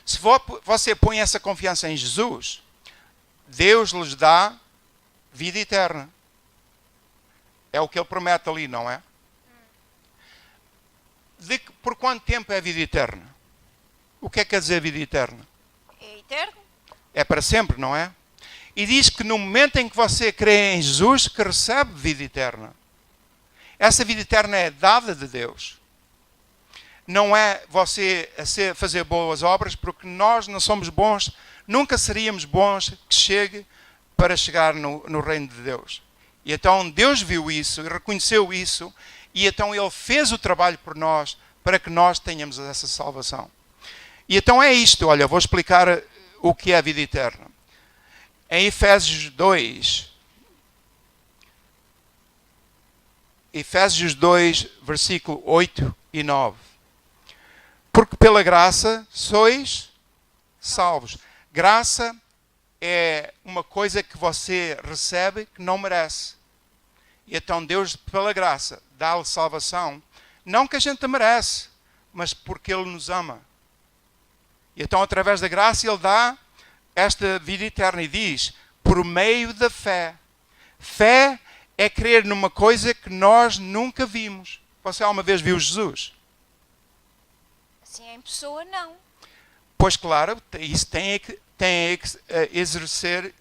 Se você põe essa confiança em Jesus, Deus lhes dá vida eterna. É o que ele promete ali, não é? Por quanto tempo é a vida eterna? O que é que quer dizer vida eterna? É eterno? É para sempre, não é? E diz que no momento em que você crê em Jesus, que recebe vida eterna. Essa vida eterna é dada de Deus. Não é você a fazer boas obras, porque nós não somos bons, nunca seríamos bons que chegue para chegar no reino de Deus. E então Deus viu isso e reconheceu isso, e então Ele fez o trabalho por nós, para que nós tenhamos essa salvação. E então é isto, olha, vou explicar o que é a vida eterna. Em Efésios 2, versículo 8 e 9. Porque pela graça sois salvos. Graça é uma coisa que você recebe que não merece. E então Deus, pela graça, dá-lhe salvação. Não que a gente merece, mas porque Ele nos ama. E então, através da graça, ele dá esta vida eterna e diz, por meio da fé. Fé é crer numa coisa que nós nunca vimos. Você alguma vez viu Jesus? Assim, em pessoa, não. Pois claro, isso tem que exercer,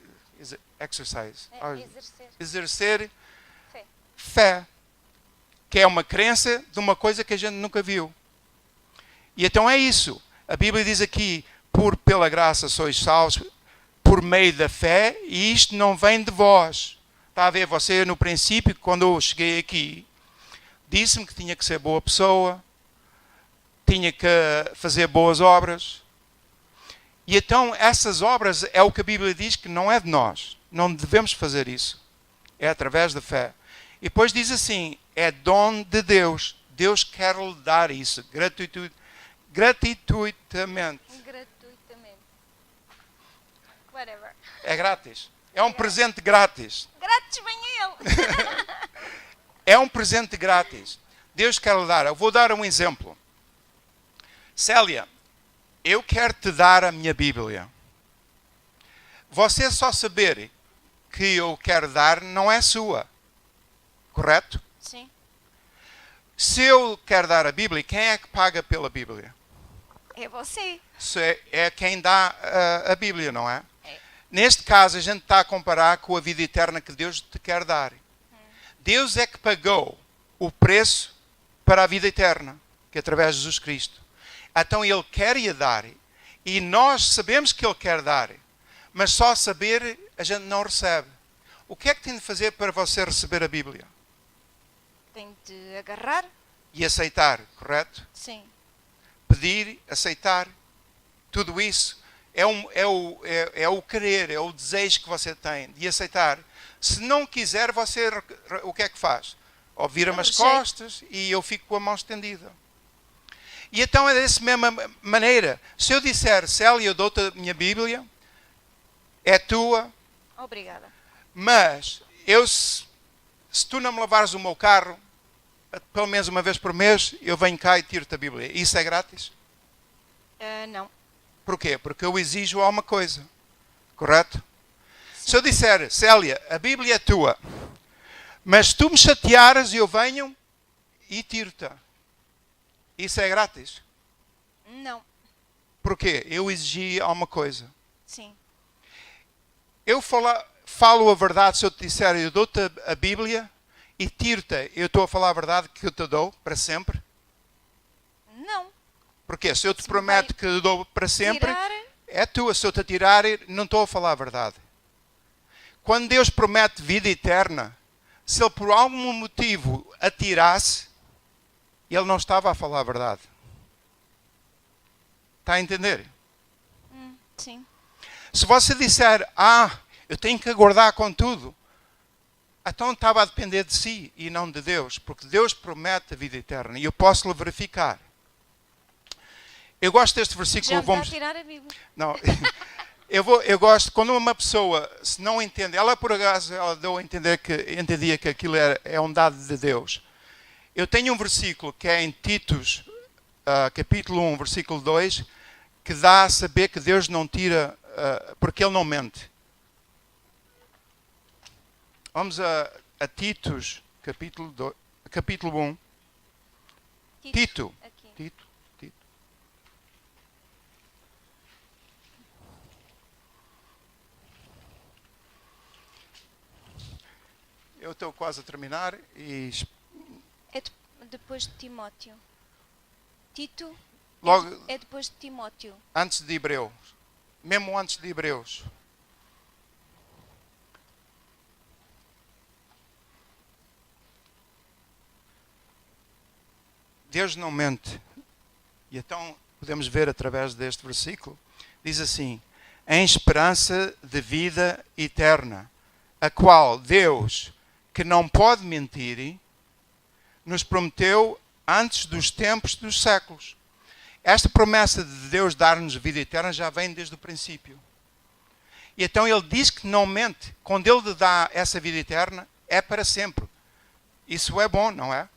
exercise, exercer fé, que é uma crença de uma coisa que a gente nunca viu. E então é isso. A Bíblia diz aqui, pela graça sois salvos, por meio da fé, e isto não vem de vós. Está a ver, você no princípio, quando eu cheguei aqui, disse-me que tinha que ser boa pessoa, tinha que fazer boas obras. E então essas obras é o que a Bíblia diz que não é de nós. Não devemos fazer isso. É através da fé. E depois diz assim, é dom de Deus. Deus quer lhe dar isso, gratuitamente. Gratuitamente. Whatever. É grátis. É um presente grátis. Grátis vem ele. É um presente grátis. Deus quer lhe dar. Eu vou dar um exemplo. Célia, eu quero te dar a minha Bíblia. Você só saber que eu quero dar não é sua. Correto? Sim. Se eu quero dar a Bíblia, quem é que paga pela Bíblia? É você. É quem dá a Bíblia, não é? É. Neste caso, a gente está a comparar com a vida eterna que Deus te quer dar. Deus é que pagou o preço para a vida eterna, que é através de Jesus Cristo. Então Ele quer ir dar, e nós sabemos que Ele quer dar, mas só saber a gente não recebe. O que é que tem de fazer para você receber a Bíblia? Tem de agarrar? E aceitar, correto? Sim. Pedir, aceitar, tudo isso é o querer, é o desejo que você tem de aceitar. Se não quiser, você o que é que faz? Ou vira-me as costas e eu fico com a mão estendida. E então é dessa mesma maneira. Se eu disser, Célia, eu dou-te a minha Bíblia, é tua. Obrigada. Mas se tu não me lavares o meu carro, pelo menos uma vez por mês, eu venho cá e tiro-te a Bíblia. Isso é grátis? Não. Porquê? Porque eu exijo alguma coisa. Correto? Sim. Se eu disser, Célia, a Bíblia é tua, mas se tu me chateares, eu venho e tiro-te. Isso é grátis? Não. Porquê? Eu exigi alguma coisa. Sim. Eu falo a verdade se eu te disser, eu dou-te a Bíblia e tiro-te. Eu estou a falar a verdade que eu te dou para sempre? Não. Porquê? Se eu te prometo que eu dou para sempre, tirar... é tua. Se eu te tirar, não estou a falar a verdade. Quando Deus promete vida eterna, se Ele por algum motivo a tirasse, Ele não estava a falar a verdade. Está a entender? Sim. Se você disser, eu tenho que aguardar com tudo, então estava a depender de si e não de Deus, porque Deus promete a vida eterna e eu posso lhe verificar. Eu gosto deste versículo. Já está a tirar a Bíblia. Não, eu gosto, quando uma pessoa se não entende, ela por acaso ela deu a entender entendia que aquilo é um dado de Deus. Eu tenho um versículo que é em Titos, capítulo 1, versículo 2, que dá a saber que Deus não tira, porque Ele não mente. Vamos a Titos, capítulo 1. Tito. Tito. Eu estou quase a terminar e... É depois de Timóteo. Tito logo é depois de Timóteo. Antes de Hebreus. Mesmo antes de Hebreus. Deus não mente. E então podemos ver através deste versículo. Diz assim, em esperança de vida eterna, a qual Deus, que não pode mentir, nos prometeu antes dos tempos dos séculos. Esta promessa de Deus dar-nos vida eterna já vem desde o princípio. E então Ele diz que não mente. Quando Ele lhe dá essa vida eterna, é para sempre. Isso é bom, não é?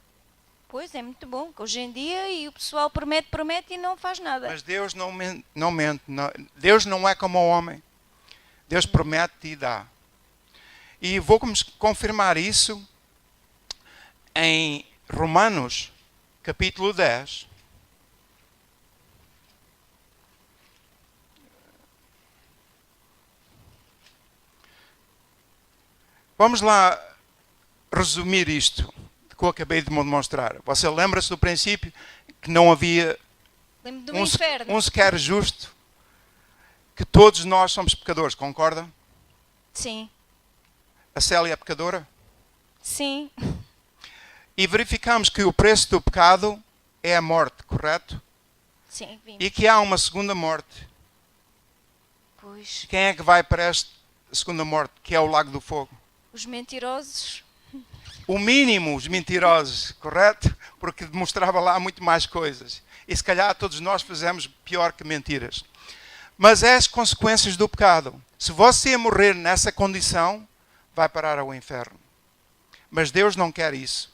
Pois, é muito bom, que hoje em dia e o pessoal promete e não faz nada. Mas Deus não mente. Deus não é como o homem. Deus promete e dá. E vou confirmar isso em Romanos, capítulo 10. Vamos lá resumir isto que eu acabei de demonstrar. Você lembra-se do princípio que não havia Lembro do inferno. um sequer justo, que todos nós somos pecadores, concorda? Sim. A Célia é pecadora? Sim. E verificamos que o preço do pecado é a morte, correto? Sim, vimos. E que há uma segunda morte. Pois, Quem é que vai para esta segunda morte, que é o lago do fogo? os mentirosos. O mínimo, os mentirosos, correto? Porque demonstrava lá muito mais coisas. E se calhar todos nós fizemos pior que mentiras. Mas é as consequências do pecado. Se você morrer nessa condição, vai parar ao inferno. Mas Deus não quer isso.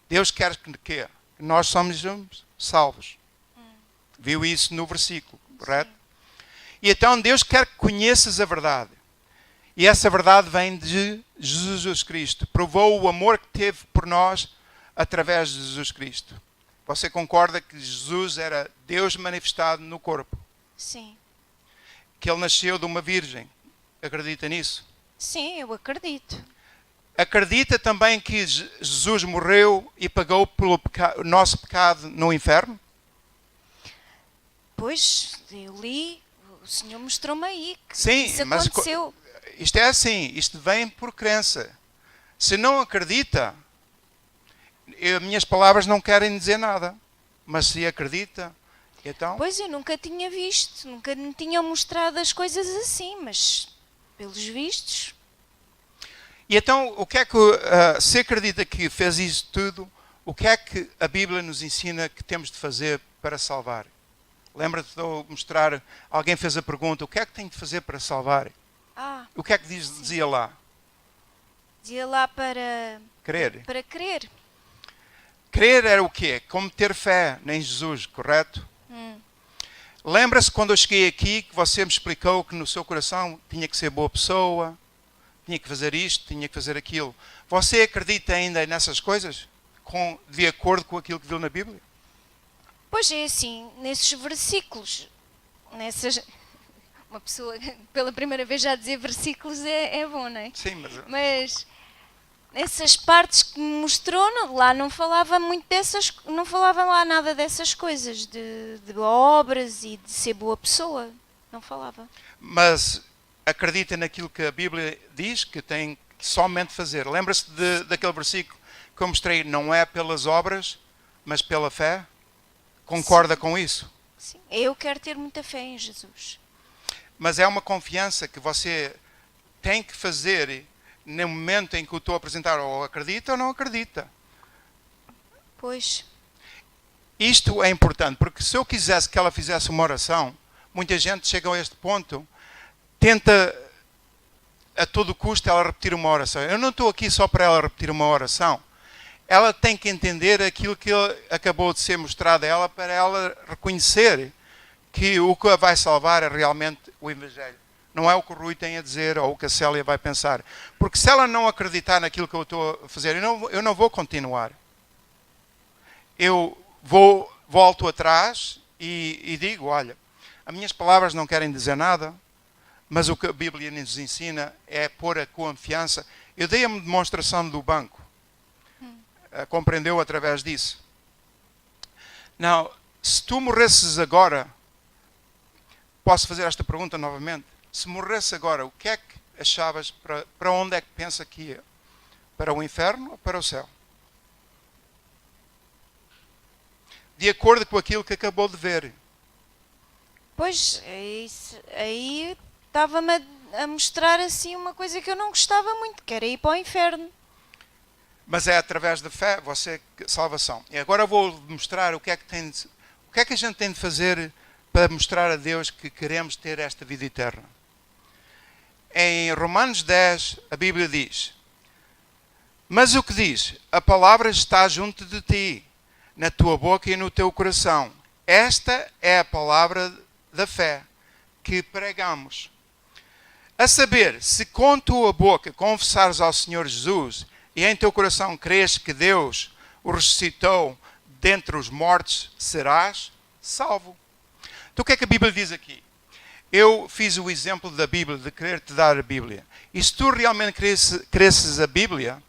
Deus quer que nós somos salvos. Viu isso no versículo, correto? E então Deus quer que conheças a verdade. E essa verdade vem de Jesus Cristo. Provou o amor que teve por nós através de Jesus Cristo. Você concorda que Jesus era Deus manifestado no corpo? Sim. Que ele nasceu de uma virgem. Acredita nisso? Sim, eu acredito. Acredita também que Jesus morreu e pagou pelo nosso pecado no inferno? Pois, eu li, o Senhor mostrou-me aí que Sim, isso mas aconteceu. isto é assim, isto vem por crença. Se não acredita, minhas palavras não querem dizer nada. Mas se acredita, então... Pois, eu nunca tinha visto, nunca me tinham mostrado as coisas assim, mas pelos vistos, E então, o que é que, se acredita que fez isso tudo, o que é que a Bíblia nos ensina que temos de fazer para salvar? Lembra-te de eu mostrar, alguém fez a pergunta, o que é que tenho de fazer para salvar? O que é que dizia lá? dizia lá para Crer. crer. Crer era o quê? Como ter fé em Jesus, correto? Lembra-se quando eu cheguei aqui que você me explicou que no seu coração tinha que ser boa pessoa, tinha que fazer isto, tinha que fazer aquilo. Você acredita ainda nessas coisas? De acordo com aquilo que viu na Bíblia? Pois é assim, nesses versículos, uma pessoa pela primeira vez já dizer versículos é bom, não é? Sim, Mas nessas partes que me mostrou, lá não falava muito dessas, não falava lá nada dessas coisas, de obras e de ser boa pessoa, não falava. Mas acredita naquilo que a Bíblia diz que tem que somente fazer. Lembra-se daquele versículo que eu mostrei, não é pelas obras, mas pela fé? Concorda com isso? Sim, eu quero ter muita fé em Jesus. Mas é uma confiança que você tem que fazer no momento em que eu estou a apresentar, ou acredita ou não acredita. Pois, Isto é importante, porque se eu quisesse que ela fizesse uma oração, muita gente chega a este ponto, tenta a todo custo ela repetir uma oração. Eu não estou aqui só para ela repetir uma oração. Ela tem que entender aquilo que acabou de ser mostrado a ela, para ela reconhecer que o que a vai salvar é realmente o Evangelho. Não é o que o Rui tem a dizer ou o que a Célia vai pensar. Porque se ela não acreditar naquilo que eu estou a fazer, eu não vou continuar. Eu volto atrás e digo, olha, as minhas palavras não querem dizer nada, mas o que a Bíblia nos ensina é pôr a confiança. Eu dei a demonstração do banco. Compreendeu através disso. Não, se tu morresses agora, posso fazer esta pergunta novamente? Se morresse agora, o que é que achavas, para onde é que pensa que ia? Para o inferno ou para o céu? De acordo com aquilo que acabou de ver. pois, aí estava-me a mostrar assim uma coisa que eu não gostava muito, que era ir para o inferno. Mas é através da fé, salvação. E agora eu vou mostrar o que é que a gente tem de fazer para mostrar a Deus que queremos ter esta vida eterna. Em Romanos 10, a Bíblia diz: mas o que diz? A palavra está junto de ti, na tua boca e no teu coração. Esta é a palavra da fé que pregamos. A saber, se com tua boca confessares ao Senhor Jesus e em teu coração crês que Deus o ressuscitou dentre os mortos, serás salvo. Então o que é que a Bíblia diz aqui? Eu fiz o exemplo da Bíblia, de querer te dar a Bíblia. E se tu realmente cresces a Bíblia,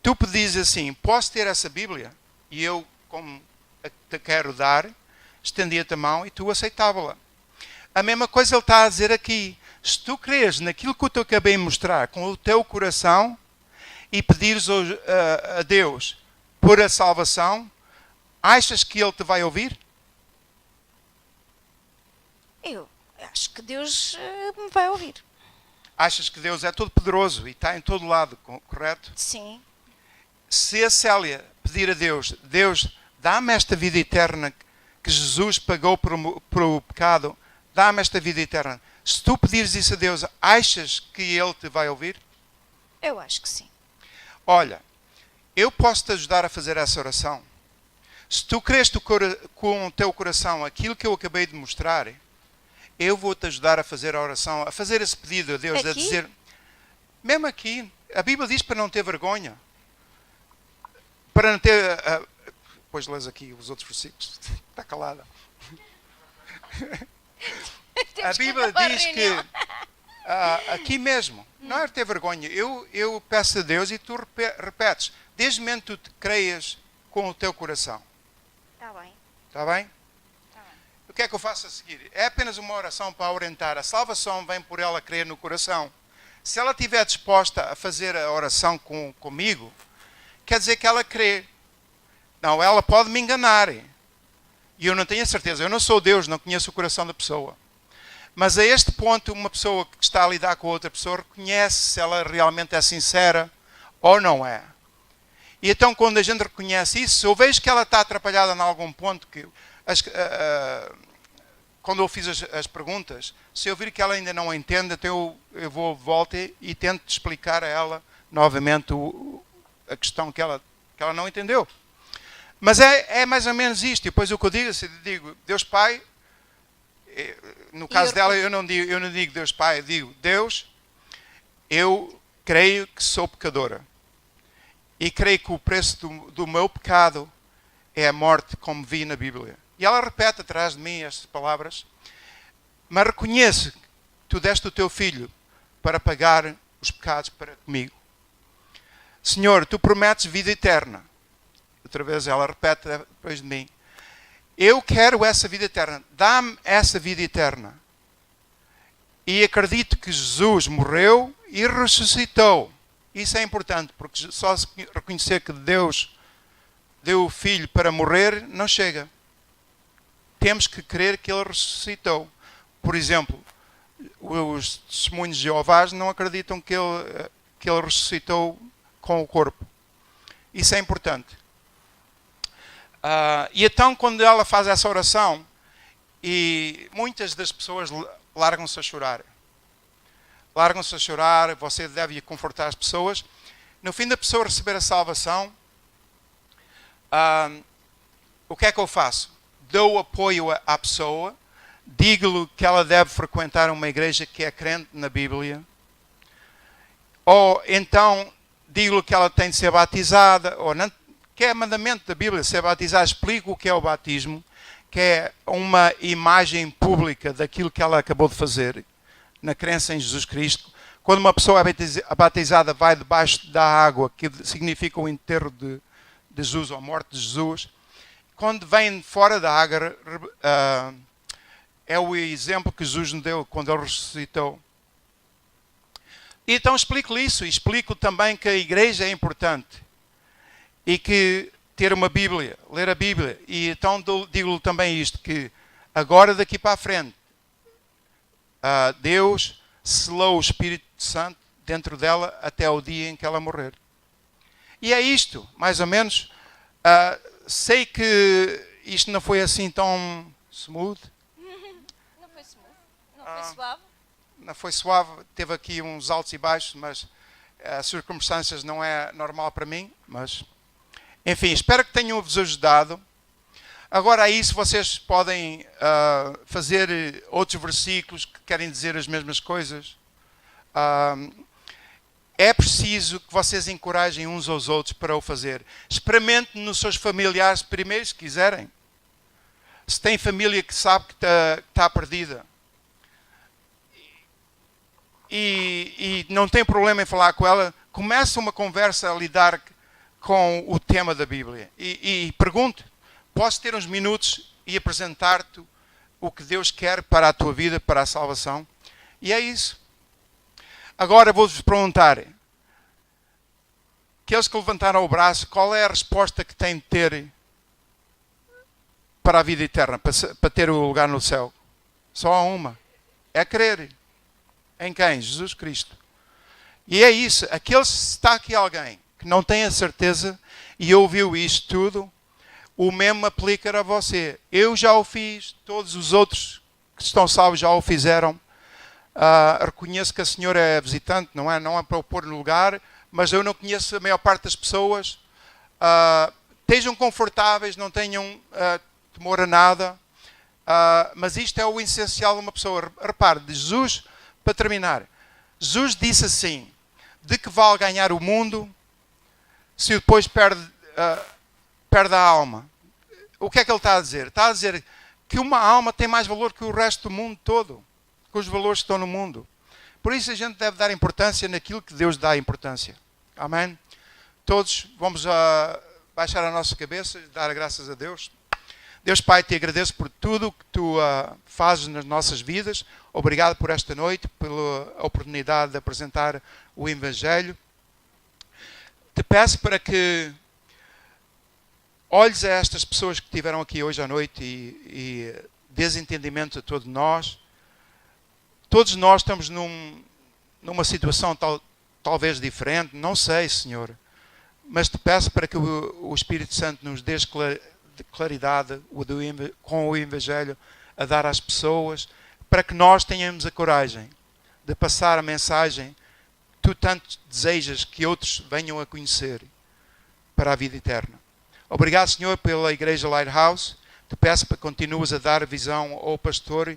tu pedis assim, posso ter essa Bíblia? E eu, como te quero dar, estendia-te a mão e tu aceitava-la. A mesma coisa ele está a dizer aqui. Se tu creres naquilo que eu te acabei de mostrar com o teu coração e pedires a Deus por a salvação, achas que Ele te vai ouvir? Eu acho que Deus me vai ouvir. Achas que Deus é todo poderoso e está em todo lado, correto? Sim. Se a Célia pedir a Deus, Deus, dá-me esta vida eterna que Jesus pagou por o pecado, dá-me esta vida eterna. Se tu pedires isso a Deus, achas que Ele te vai ouvir? Eu acho que sim. Olha, eu posso te ajudar a fazer essa oração. Se tu crês com o teu coração aquilo que eu acabei de mostrar, eu vou te ajudar a fazer a oração, a fazer esse pedido a Deus, aqui? a dizer, mesmo aqui, a Bíblia diz para não ter vergonha. Para não ter... Depois lês aqui os outros versículos. Está calada. A Bíblia diz que aqui mesmo, não é ter vergonha. Eu peço a Deus e tu repetes. Desde o momento que tu te creias com o teu coração. Está bem. Está bem? Está bem. O que é que eu faço a seguir? É apenas uma oração para orientar. A salvação vem por ela crer no coração. Se ela estiver disposta a fazer a oração comigo, quer dizer que ela crê. Não, ela pode me enganar. E eu não tenho a certeza. Eu não sou Deus, não conheço o coração da pessoa. Mas a este ponto, uma pessoa que está a lidar com outra pessoa reconhece se ela realmente é sincera ou não é. E então, quando a gente reconhece isso, eu vejo que ela está atrapalhada em algum ponto, que quando eu fiz as perguntas, se eu vir que ela ainda não entende, então eu vou de volta e tento explicar a ela novamente a questão que ela não entendeu. Mas é mais ou menos isto. E depois o que eu digo, Deus Pai, no caso dela eu não digo Deus Pai, eu digo, Deus, eu creio que sou pecadora. E creio que o preço do meu pecado é a morte, como vi na Bíblia. E ela repete atrás de mim estas palavras. Mas reconhece que tu deste o teu filho para pagar os pecados para comigo. Senhor, tu prometes vida eterna. Outra vez ela repete depois de mim. Eu quero essa vida eterna. Dá-me essa vida eterna. E acredito que Jesus morreu e ressuscitou. Isso é importante, porque só se reconhecer que Deus deu o Filho para morrer, não chega. Temos que crer que Ele ressuscitou. Por exemplo, os testemunhos de Jeová não acreditam que ele ressuscitou com o corpo. Isso é importante. E então, quando ela faz essa oração, e muitas das pessoas largam-se a chorar. Largam-se a chorar, você deve confortar as pessoas. No fim da pessoa receber a salvação, o que é que eu faço? Dou apoio à pessoa, digo-lhe que ela deve frequentar uma igreja que é crente na Bíblia, ou então digo-lhe que ela tem de ser batizada, ou não, que é mandamento da Bíblia, ser batizada. Explico o que é o batismo, que é uma imagem pública daquilo que ela acabou de fazer, na crença em Jesus Cristo. Quando uma pessoa é batizada, vai debaixo da água, que significa o enterro de Jesus, ou a morte de Jesus. Quando vem fora da água, é o exemplo que Jesus nos deu quando Ele ressuscitou. E então explico-lhe isso, e explico também que a igreja é importante. E que ter uma Bíblia, ler a Bíblia. E então digo-lhe também isto, que agora daqui para a frente, Deus selou o Espírito Santo dentro dela até o dia em que ela morrer. E é isto, mais ou menos. Sei que isto não foi assim tão smooth. Não foi smooth, não foi suave. Não foi suave, teve aqui uns altos e baixos, mas as circunstâncias não é normal para mim, mas Enfim, espero que tenham-vos ajudado. Agora a isso vocês podem fazer outros versículos que querem dizer as mesmas coisas. É preciso que vocês encorajem uns aos outros para o fazer. Experimentem nos seus familiares primeiro, se quiserem. Se tem família que sabe que está perdida e não tem problema em falar com ela, começa uma conversa a lidar com o tema da Bíblia. E pergunte, posso ter uns minutos e apresentar-te o que Deus quer para a tua vida, para a salvação? E é isso. Agora vou-vos perguntar, aqueles que levantaram o braço, qual é a resposta que têm de ter para a vida eterna, para ter o lugar no céu? Só há uma. É crer. Em quem? Jesus Cristo. E é isso. Aquele, se está aqui alguém que não tem a certeza e ouviu isto tudo, o mesmo aplica a você. Eu já o fiz, todos os outros que estão salvos já o fizeram. Reconheço que a senhora é visitante, não é para o pôr no lugar, mas eu não conheço a maior parte das pessoas. Estejam confortáveis, não tenham temor a nada, mas isto é o essencial de uma pessoa. Repare, de Jesus, para terminar, Jesus disse assim, de que vale ganhar o mundo se depois perde a alma? O que é que ele está a dizer? Está a dizer que uma alma tem mais valor que o resto do mundo todo, que os valores que estão no mundo. Por isso a gente deve dar importância naquilo que Deus dá importância. Amém? Todos vamos baixar a nossa cabeça e dar graças a Deus. Deus Pai, te agradeço por tudo o que tu fazes nas nossas vidas. Obrigado por esta noite, pela oportunidade de apresentar o Evangelho. Te peço para que olhes a estas pessoas que estiveram aqui hoje à noite e dês entendimento a todos nós. Todos nós estamos numa situação talvez diferente, não sei, Senhor. Mas te peço para que o Espírito Santo nos dê claridade com o Evangelho a dar às pessoas, para que nós tenhamos a coragem de passar a mensagem que tu tanto desejas que outros venham a conhecer para a vida eterna. Obrigado, Senhor, pela Igreja Lighthouse. Te peço para que continues a dar visão ao pastor,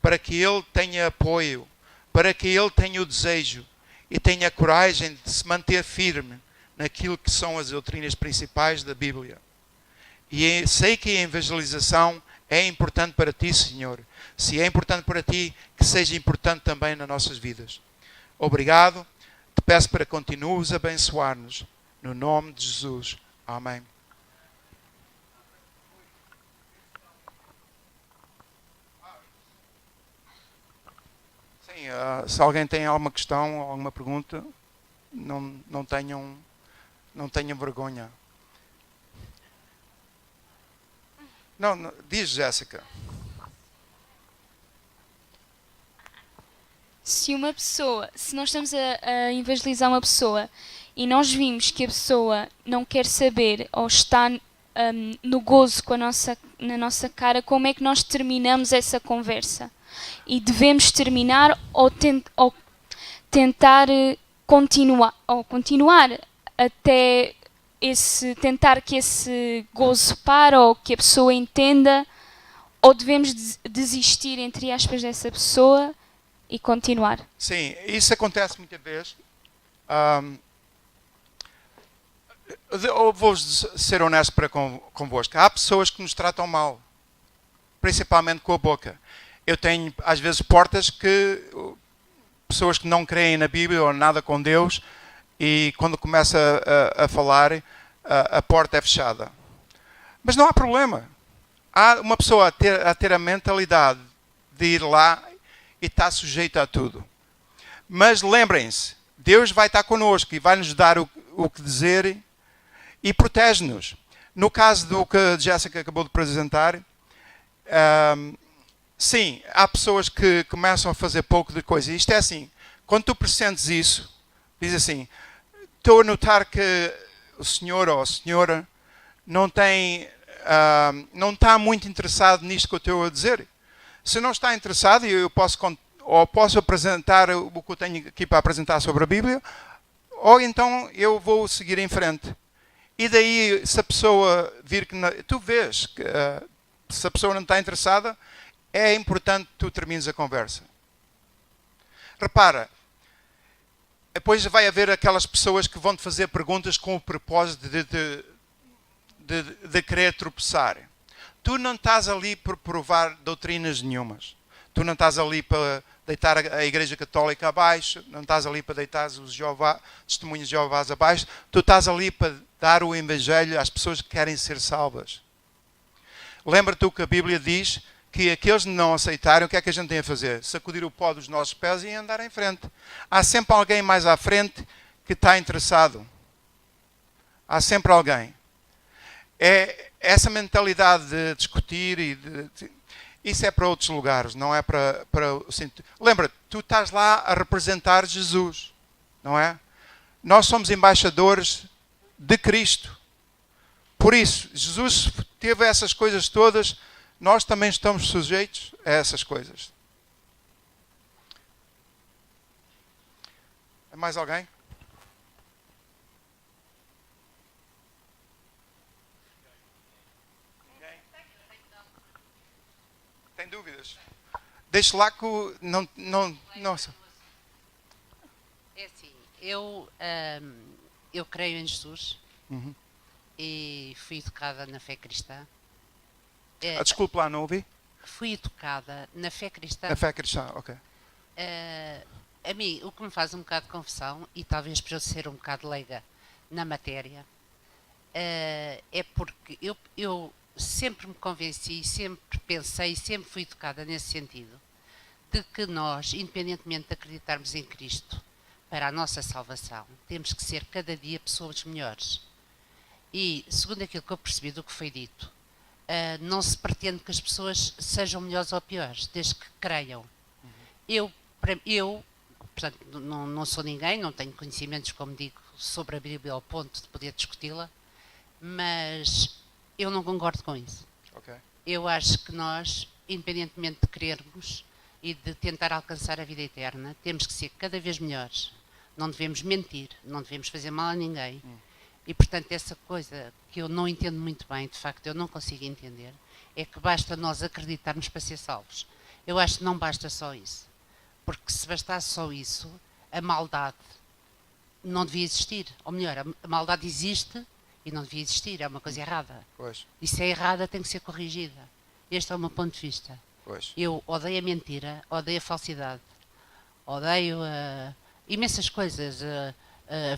para que ele tenha apoio, para que ele tenha o desejo e tenha a coragem de se manter firme naquilo que são as doutrinas principais da Bíblia. E sei que a evangelização é importante para ti, Senhor. Se é importante para ti, que seja importante também nas nossas vidas. Obrigado. Te peço para que continues a abençoar-nos. No nome de Jesus. Amém. Sim, se alguém tem alguma questão, alguma pergunta, não tenham vergonha. Não, diz, Jéssica. Se nós estamos a evangelizar uma pessoa e nós vimos que a pessoa não quer saber ou está no gozo na nossa cara, como é que nós terminamos essa conversa? E devemos terminar ou tentar continuar até tentar que esse gozo pare ou que a pessoa entenda, ou devemos desistir, entre aspas, dessa pessoa e continuar? Sim, isso acontece muitas vezes. Eu vou ser honesto convosco. Há pessoas que nos tratam mal, principalmente com a boca. Eu tenho, às vezes, pessoas que não creem na Bíblia ou nada com Deus, e quando começa a falar, a porta é fechada. Mas não há problema. Há uma pessoa a ter a mentalidade de ir lá e estar sujeita a tudo. Mas lembrem-se, Deus vai estar connosco e vai nos dar o que dizer e protege-nos. No caso do que a Jéssica acabou de apresentar, sim, há pessoas que começam a fazer pouco de coisa. Isto é assim, quando tu pressentes isso, diz assim, estou a notar que o senhor ou a senhora não está muito interessado nisto que eu estou a dizer. Se não está interessado, eu posso apresentar o que eu tenho aqui para apresentar sobre a Bíblia, ou então eu vou seguir em frente. E daí, se a pessoa vir que... tu vês que se a pessoa não está interessada, é importante que tu termines a conversa. Repara, depois vai haver aquelas pessoas que vão te fazer perguntas com o propósito de querer tropeçar. Tu não estás ali por provar doutrinas nenhumas. Tu não estás ali para deitar a Igreja Católica abaixo, não estás ali para deitar os testemunhos de Jeová abaixo, tu estás ali para dar o Evangelho às pessoas que querem ser salvas. Lembra-te o que a Bíblia diz, que aqueles que não aceitarem, o que é que a gente tem a fazer? Sacudir o pó dos nossos pés e andar em frente. Há sempre alguém mais à frente que está interessado. Há sempre alguém. É essa mentalidade de discutir e isso é para outros lugares, não é para lembra-te, tu estás lá a representar Jesus, não é? Nós somos embaixadores de Cristo. Por isso, Jesus teve essas coisas todas, nós também estamos sujeitos a essas coisas. É mais alguém? Tem dúvidas? Deixe lá que não. É assim, eu creio em Jesus e fui educada na fé cristã. Desculpe lá, não ouvi? Fui educada na fé cristã. Na fé cristã, ok. A mim, o que me faz um bocado de confusão, e talvez por eu ser um bocado leiga na matéria, é porque eu sempre me convenci, sempre pensei, sempre fui educada nesse sentido, de que nós, independentemente de acreditarmos em Cristo para a nossa salvação, temos que ser cada dia pessoas melhores. E, segundo aquilo que eu percebi do que foi dito, não se pretende que as pessoas sejam melhores ou piores, desde que creiam. Eu portanto, não sou ninguém, não tenho conhecimentos, como digo, sobre a Bíblia ao ponto de poder discuti-la, mas eu não concordo com isso. Okay. Eu acho que nós, independentemente de querermos e de tentar alcançar a vida eterna, temos que ser cada vez melhores. Não devemos mentir, não devemos fazer mal a ninguém. E, portanto, essa coisa que eu não entendo muito bem, de facto, eu não consigo entender, é que basta nós acreditarmos para ser salvos. Eu acho que não basta só isso. Porque se bastasse só isso, a maldade não devia existir. Ou melhor, a maldade existe e não devia existir, é uma coisa errada. Pois. E se é errada, tem que ser corrigida. Este é o meu ponto de vista. Pois. Eu odeio a mentira, odeio a falsidade, odeio imensas coisas,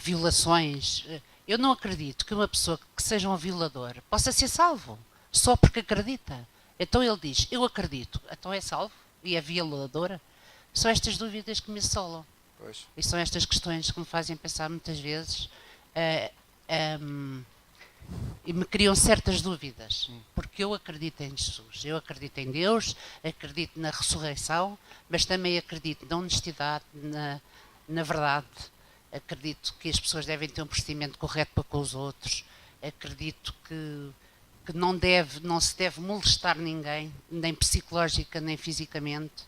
violações. Eu não acredito que uma pessoa que seja um violador possa ser salvo, só porque acredita. Então ele diz, eu acredito, então é salvo e é violadora. São estas dúvidas que me assolam. Pois. E são estas questões que me fazem pensar muitas vezes e me criam certas dúvidas, porque eu acredito em Jesus, eu acredito em Deus, acredito na ressurreição, mas também acredito na honestidade, na verdade, acredito que as pessoas devem ter um procedimento correto para com os outros, acredito que não se deve molestar ninguém, nem psicológica, nem fisicamente,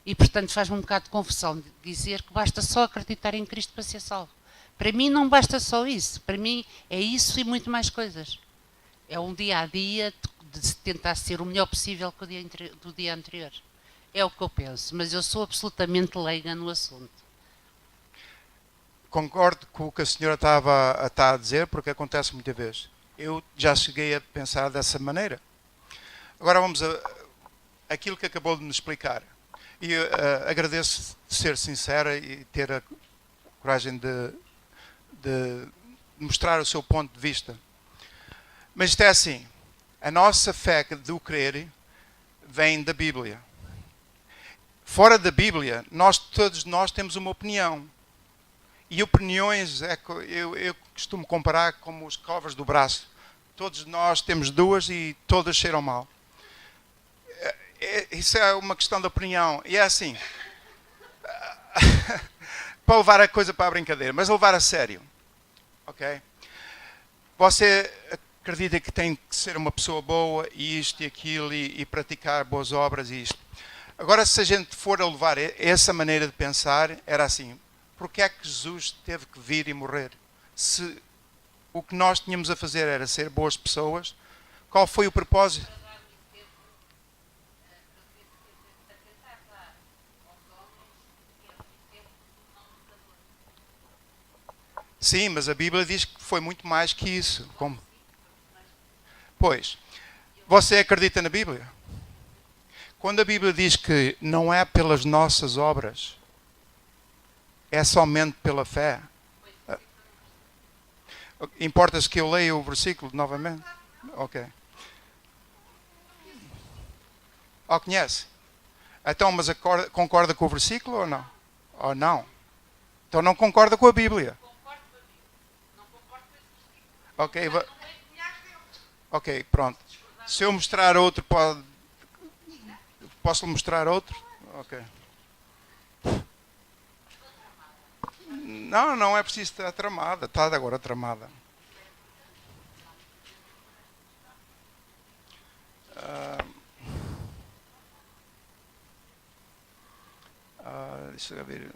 e portanto faz-me um bocado de confusão de dizer que basta só acreditar em Cristo para ser salvo. Para mim não basta só isso, para mim é isso e muito mais coisas. É um dia a dia de tentar ser o melhor possível que do dia anterior. É o que eu penso, mas eu sou absolutamente leiga no assunto. Concordo com o que a senhora está a dizer, porque acontece muitas vezes. Eu já cheguei a pensar dessa maneira. Agora vamos aquilo que acabou de me explicar. E agradeço de ser sincera e ter a coragem de mostrar o seu ponto de vista. Mas isto é assim, a nossa fé do crer vem da Bíblia. Fora da Bíblia, todos nós temos uma opinião. E opiniões, eu costumo comparar como os covas do braço. Todos nós temos duas e todas cheiram mal. Isso é uma questão de opinião. E é assim, para levar a coisa para a brincadeira, mas levar a sério. Ok? Você acredita que tem que ser uma pessoa boa e isto e aquilo e praticar boas obras e isto. Agora, se a gente for a levar essa maneira de pensar, era assim, porque é que Jesus teve que vir e morrer? Se o que nós tínhamos a fazer era ser boas pessoas. Qual foi o propósito? Sim, mas a Bíblia diz que foi muito mais que isso. Como? Pois, você acredita na Bíblia? Quando a Bíblia diz que não é pelas nossas obras, é somente pela fé. Importa-se que eu leia o versículo novamente? Ok. Oh, conhece? Então, mas concorda com o versículo ou não? Ou não? Então não concorda com a Bíblia. Ok, ok, pronto. Se eu mostrar outro, posso mostrar outro? Ok. Não, não é preciso estar tramada. Está agora tramada. Deixa eu ver.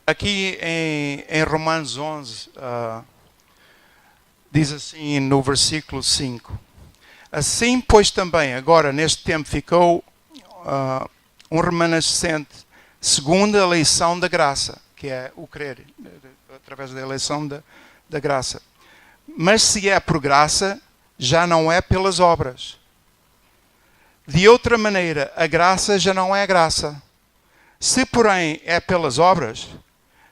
Aqui em Romanos 11, diz assim no versículo 5. Assim, pois também, agora neste tempo ficou um remanescente segundo a eleição da graça, que é o crer, através da eleição da graça. Mas se é por graça, já não é pelas obras. De outra maneira, a graça já não é graça. Se, porém, é pelas obras,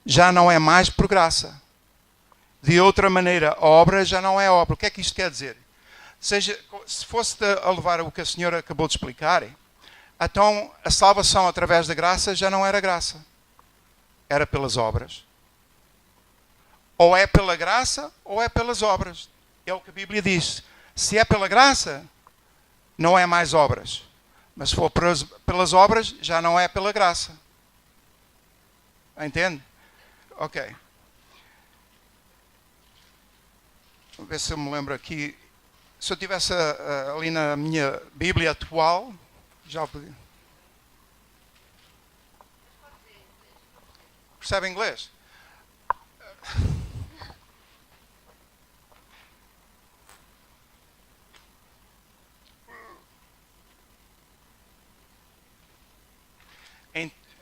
já não é mais por graça. De outra maneira, a obra já não é obra. O que é que isto quer dizer? Seja, se fosse a levar o que a senhora acabou de explicar, então a salvação através da graça já não era graça. Era pelas obras. Ou é pela graça, ou é pelas obras. É o que a Bíblia diz. Se é pela graça, não é mais obras. Mas se for pelas obras, já não é pela graça. Entende? Ok. Vou ver se eu me lembro aqui. Se eu tivesse ali na minha Bíblia atual, já podia. Percebe inglês?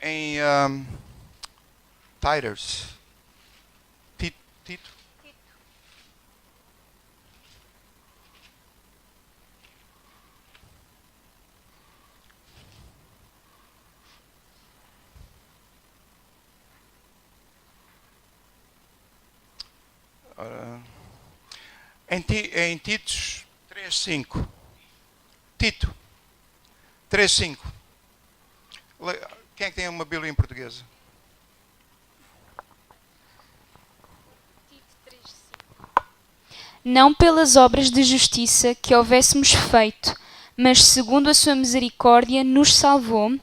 Em Titus. Tito. Em Titos 3:5. Tito 3:5. Quem é que tem uma Bíblia em português? Não pelas obras de justiça que houvéssemos feito, mas segundo a sua misericórdia nos salvou,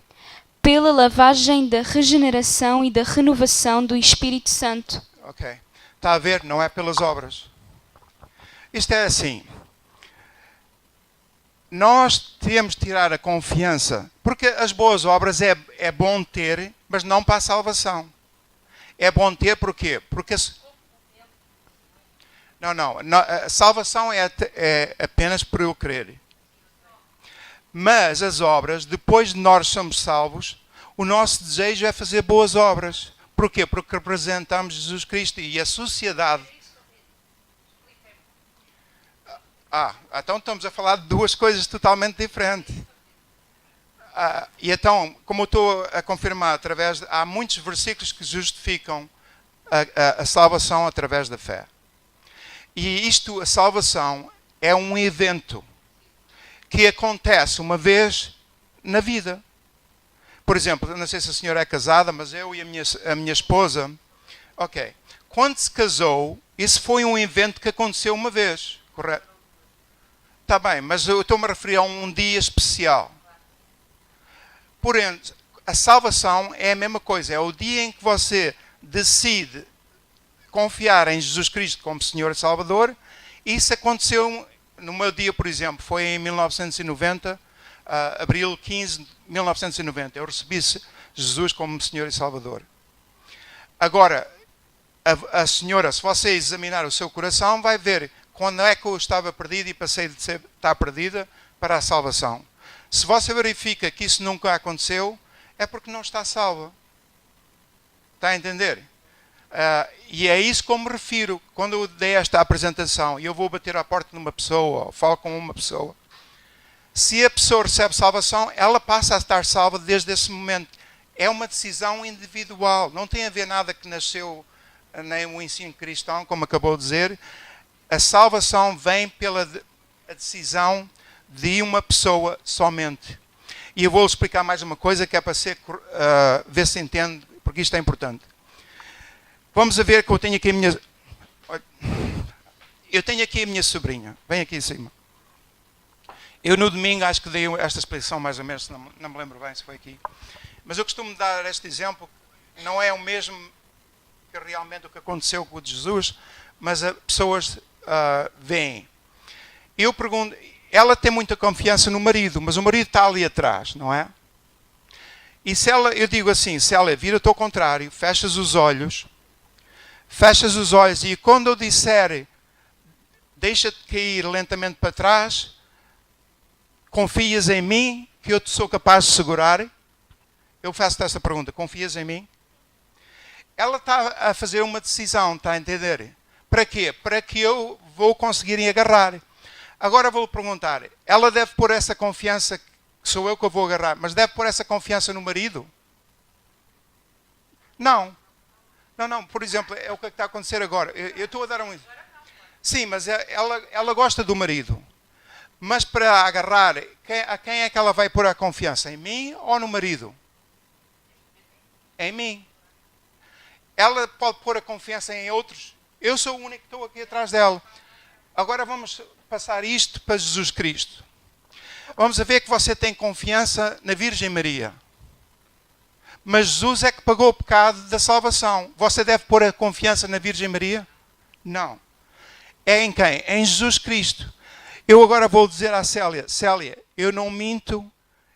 pela lavagem da regeneração e da renovação do Espírito Santo. Ok. Está a ver? Não é pelas obras. Isto é assim. Nós temos de tirar a confiança, porque as boas obras é bom ter, mas não para a salvação. É bom ter porquê? Porque não, a salvação é apenas por eu crer. Mas as obras, depois de nós somos salvos, o nosso desejo é fazer boas obras. Porquê? Porque representamos Jesus Cristo e a sociedade. Então estamos a falar de duas coisas totalmente diferentes. E então, como eu estou a confirmar, há muitos versículos que justificam a salvação através da fé. E a salvação é um evento que acontece uma vez na vida. Por exemplo, não sei se a senhora é casada, mas eu e a minha esposa, quando se casou, isso foi um evento que aconteceu uma vez, correto? Está bem, mas eu estou-me a referir a um dia especial. Porém, a salvação é a mesma coisa. É o dia em que você decide confiar em Jesus Cristo como Senhor e Salvador. Isso aconteceu no meu dia, por exemplo. Foi em 1990, abril 15 de 1990. Eu recebi Jesus como Senhor e Salvador. Agora, a senhora, se você examinar o seu coração, vai ver quando é que eu estava perdido e passei de estar perdida para a salvação. Se você verifica que isso nunca aconteceu, é porque não está salva. Está a entender? E é isso que eu me refiro. Quando eu dei esta apresentação e eu vou bater à porta de uma pessoa, ou falo com uma pessoa, se a pessoa recebe salvação, ela passa a estar salva desde esse momento. É uma decisão individual. Não tem a ver nada que nasceu nem o ensino cristão, como acabou de dizer. A salvação vem pela decisão de uma pessoa somente. E eu vou explicar mais uma coisa que é para ver se entende, porque isto é importante. Vamos a ver que eu tenho aqui a minha... Eu tenho aqui a minha sobrinha. Vem aqui em cima. Eu no domingo acho que dei esta explicação mais ou menos, não me lembro bem se foi aqui. Mas eu costumo dar este exemplo, não é o mesmo que realmente o que aconteceu com o de Jesus, mas as pessoas veem. Eu pergunto, ela tem muita confiança no marido, mas o marido está ali atrás, não é? E se ela, eu digo assim, se ela vira-te ao contrário, fechas os olhos e quando eu disser, deixa-te cair lentamente para trás, confias em mim que eu te sou capaz de segurar? Eu faço-te essa pergunta, confias em mim? Ela está a fazer uma decisão, está a entender? Para quê? Para que eu vou conseguir agarrar. Agora vou-lhe perguntar, ela deve pôr essa confiança, que sou eu que eu vou agarrar, mas deve pôr essa confiança no marido? Não. Não, por exemplo, é o que está a acontecer agora. Eu estou a dar um... Sim, mas ela gosta do marido. Mas para agarrar, a quem é que ela vai pôr a confiança? Em mim ou no marido? Em mim. Ela pode pôr a confiança em outros? Eu sou o único que estou aqui atrás dela. Agora vamos passar isto para Jesus Cristo. Vamos a ver que você tem confiança na Virgem Maria. Mas Jesus é que pagou o pecado da salvação. Você deve pôr a confiança na Virgem Maria? Não. É em quem? Em Jesus Cristo. Eu agora vou dizer à Célia, Célia, eu não minto,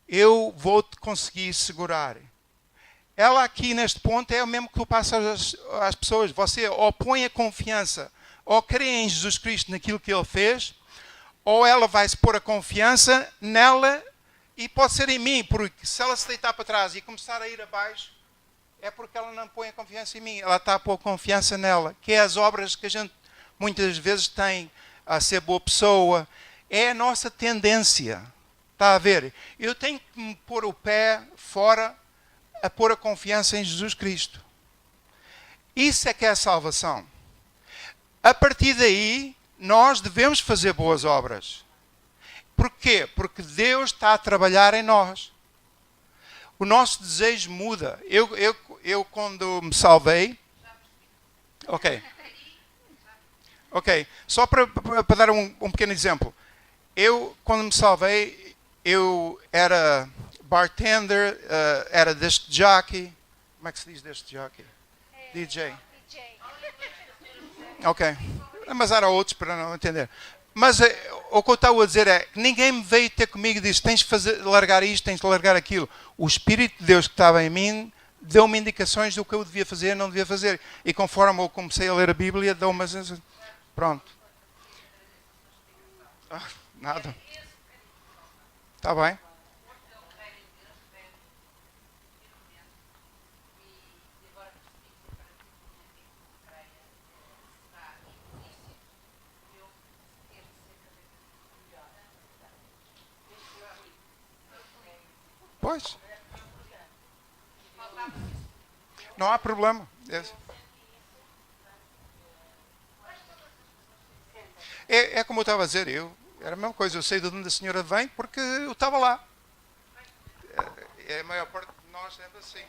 eu vou-te conseguir segurar. Ela aqui neste ponto é o mesmo que tu passas às pessoas. Você ou põe a confiança, ou crê em Jesus Cristo naquilo que Ele fez, ou ela vai se pôr a confiança nela e pode ser em mim, porque se ela se deitar para trás e começar a ir abaixo, é porque ela não põe a confiança em mim. Ela está a pôr confiança nela, que é as obras que a gente muitas vezes tem a ser boa pessoa. É a nossa tendência. Está a ver? Eu tenho que me pôr o pé fora a pôr a confiança em Jesus Cristo. Isso é que é a salvação. A partir daí, nós devemos fazer boas obras. Porquê? Porque Deus está a trabalhar em nós. O nosso desejo muda. Eu quando me salvei... Ok. Só para dar um pequeno exemplo. Eu, quando me salvei, eu era bartender, era disc jockey. Como é que se diz disc jockey? DJ. Ok. Mas era outros para não entender. Mas o que eu estava a dizer é que ninguém me veio ter comigo e disse tens de largar isto, tens de largar aquilo. O Espírito de Deus que estava em mim deu-me indicações do que eu devia fazer e não devia fazer. E conforme eu comecei a ler a Bíblia, deu-me... Pronto. Nada. Está bem. Pois. Não há problema. É como eu estava a dizer, era a mesma coisa, eu sei de onde a senhora vem porque eu estava lá. A maior parte de nós é assim.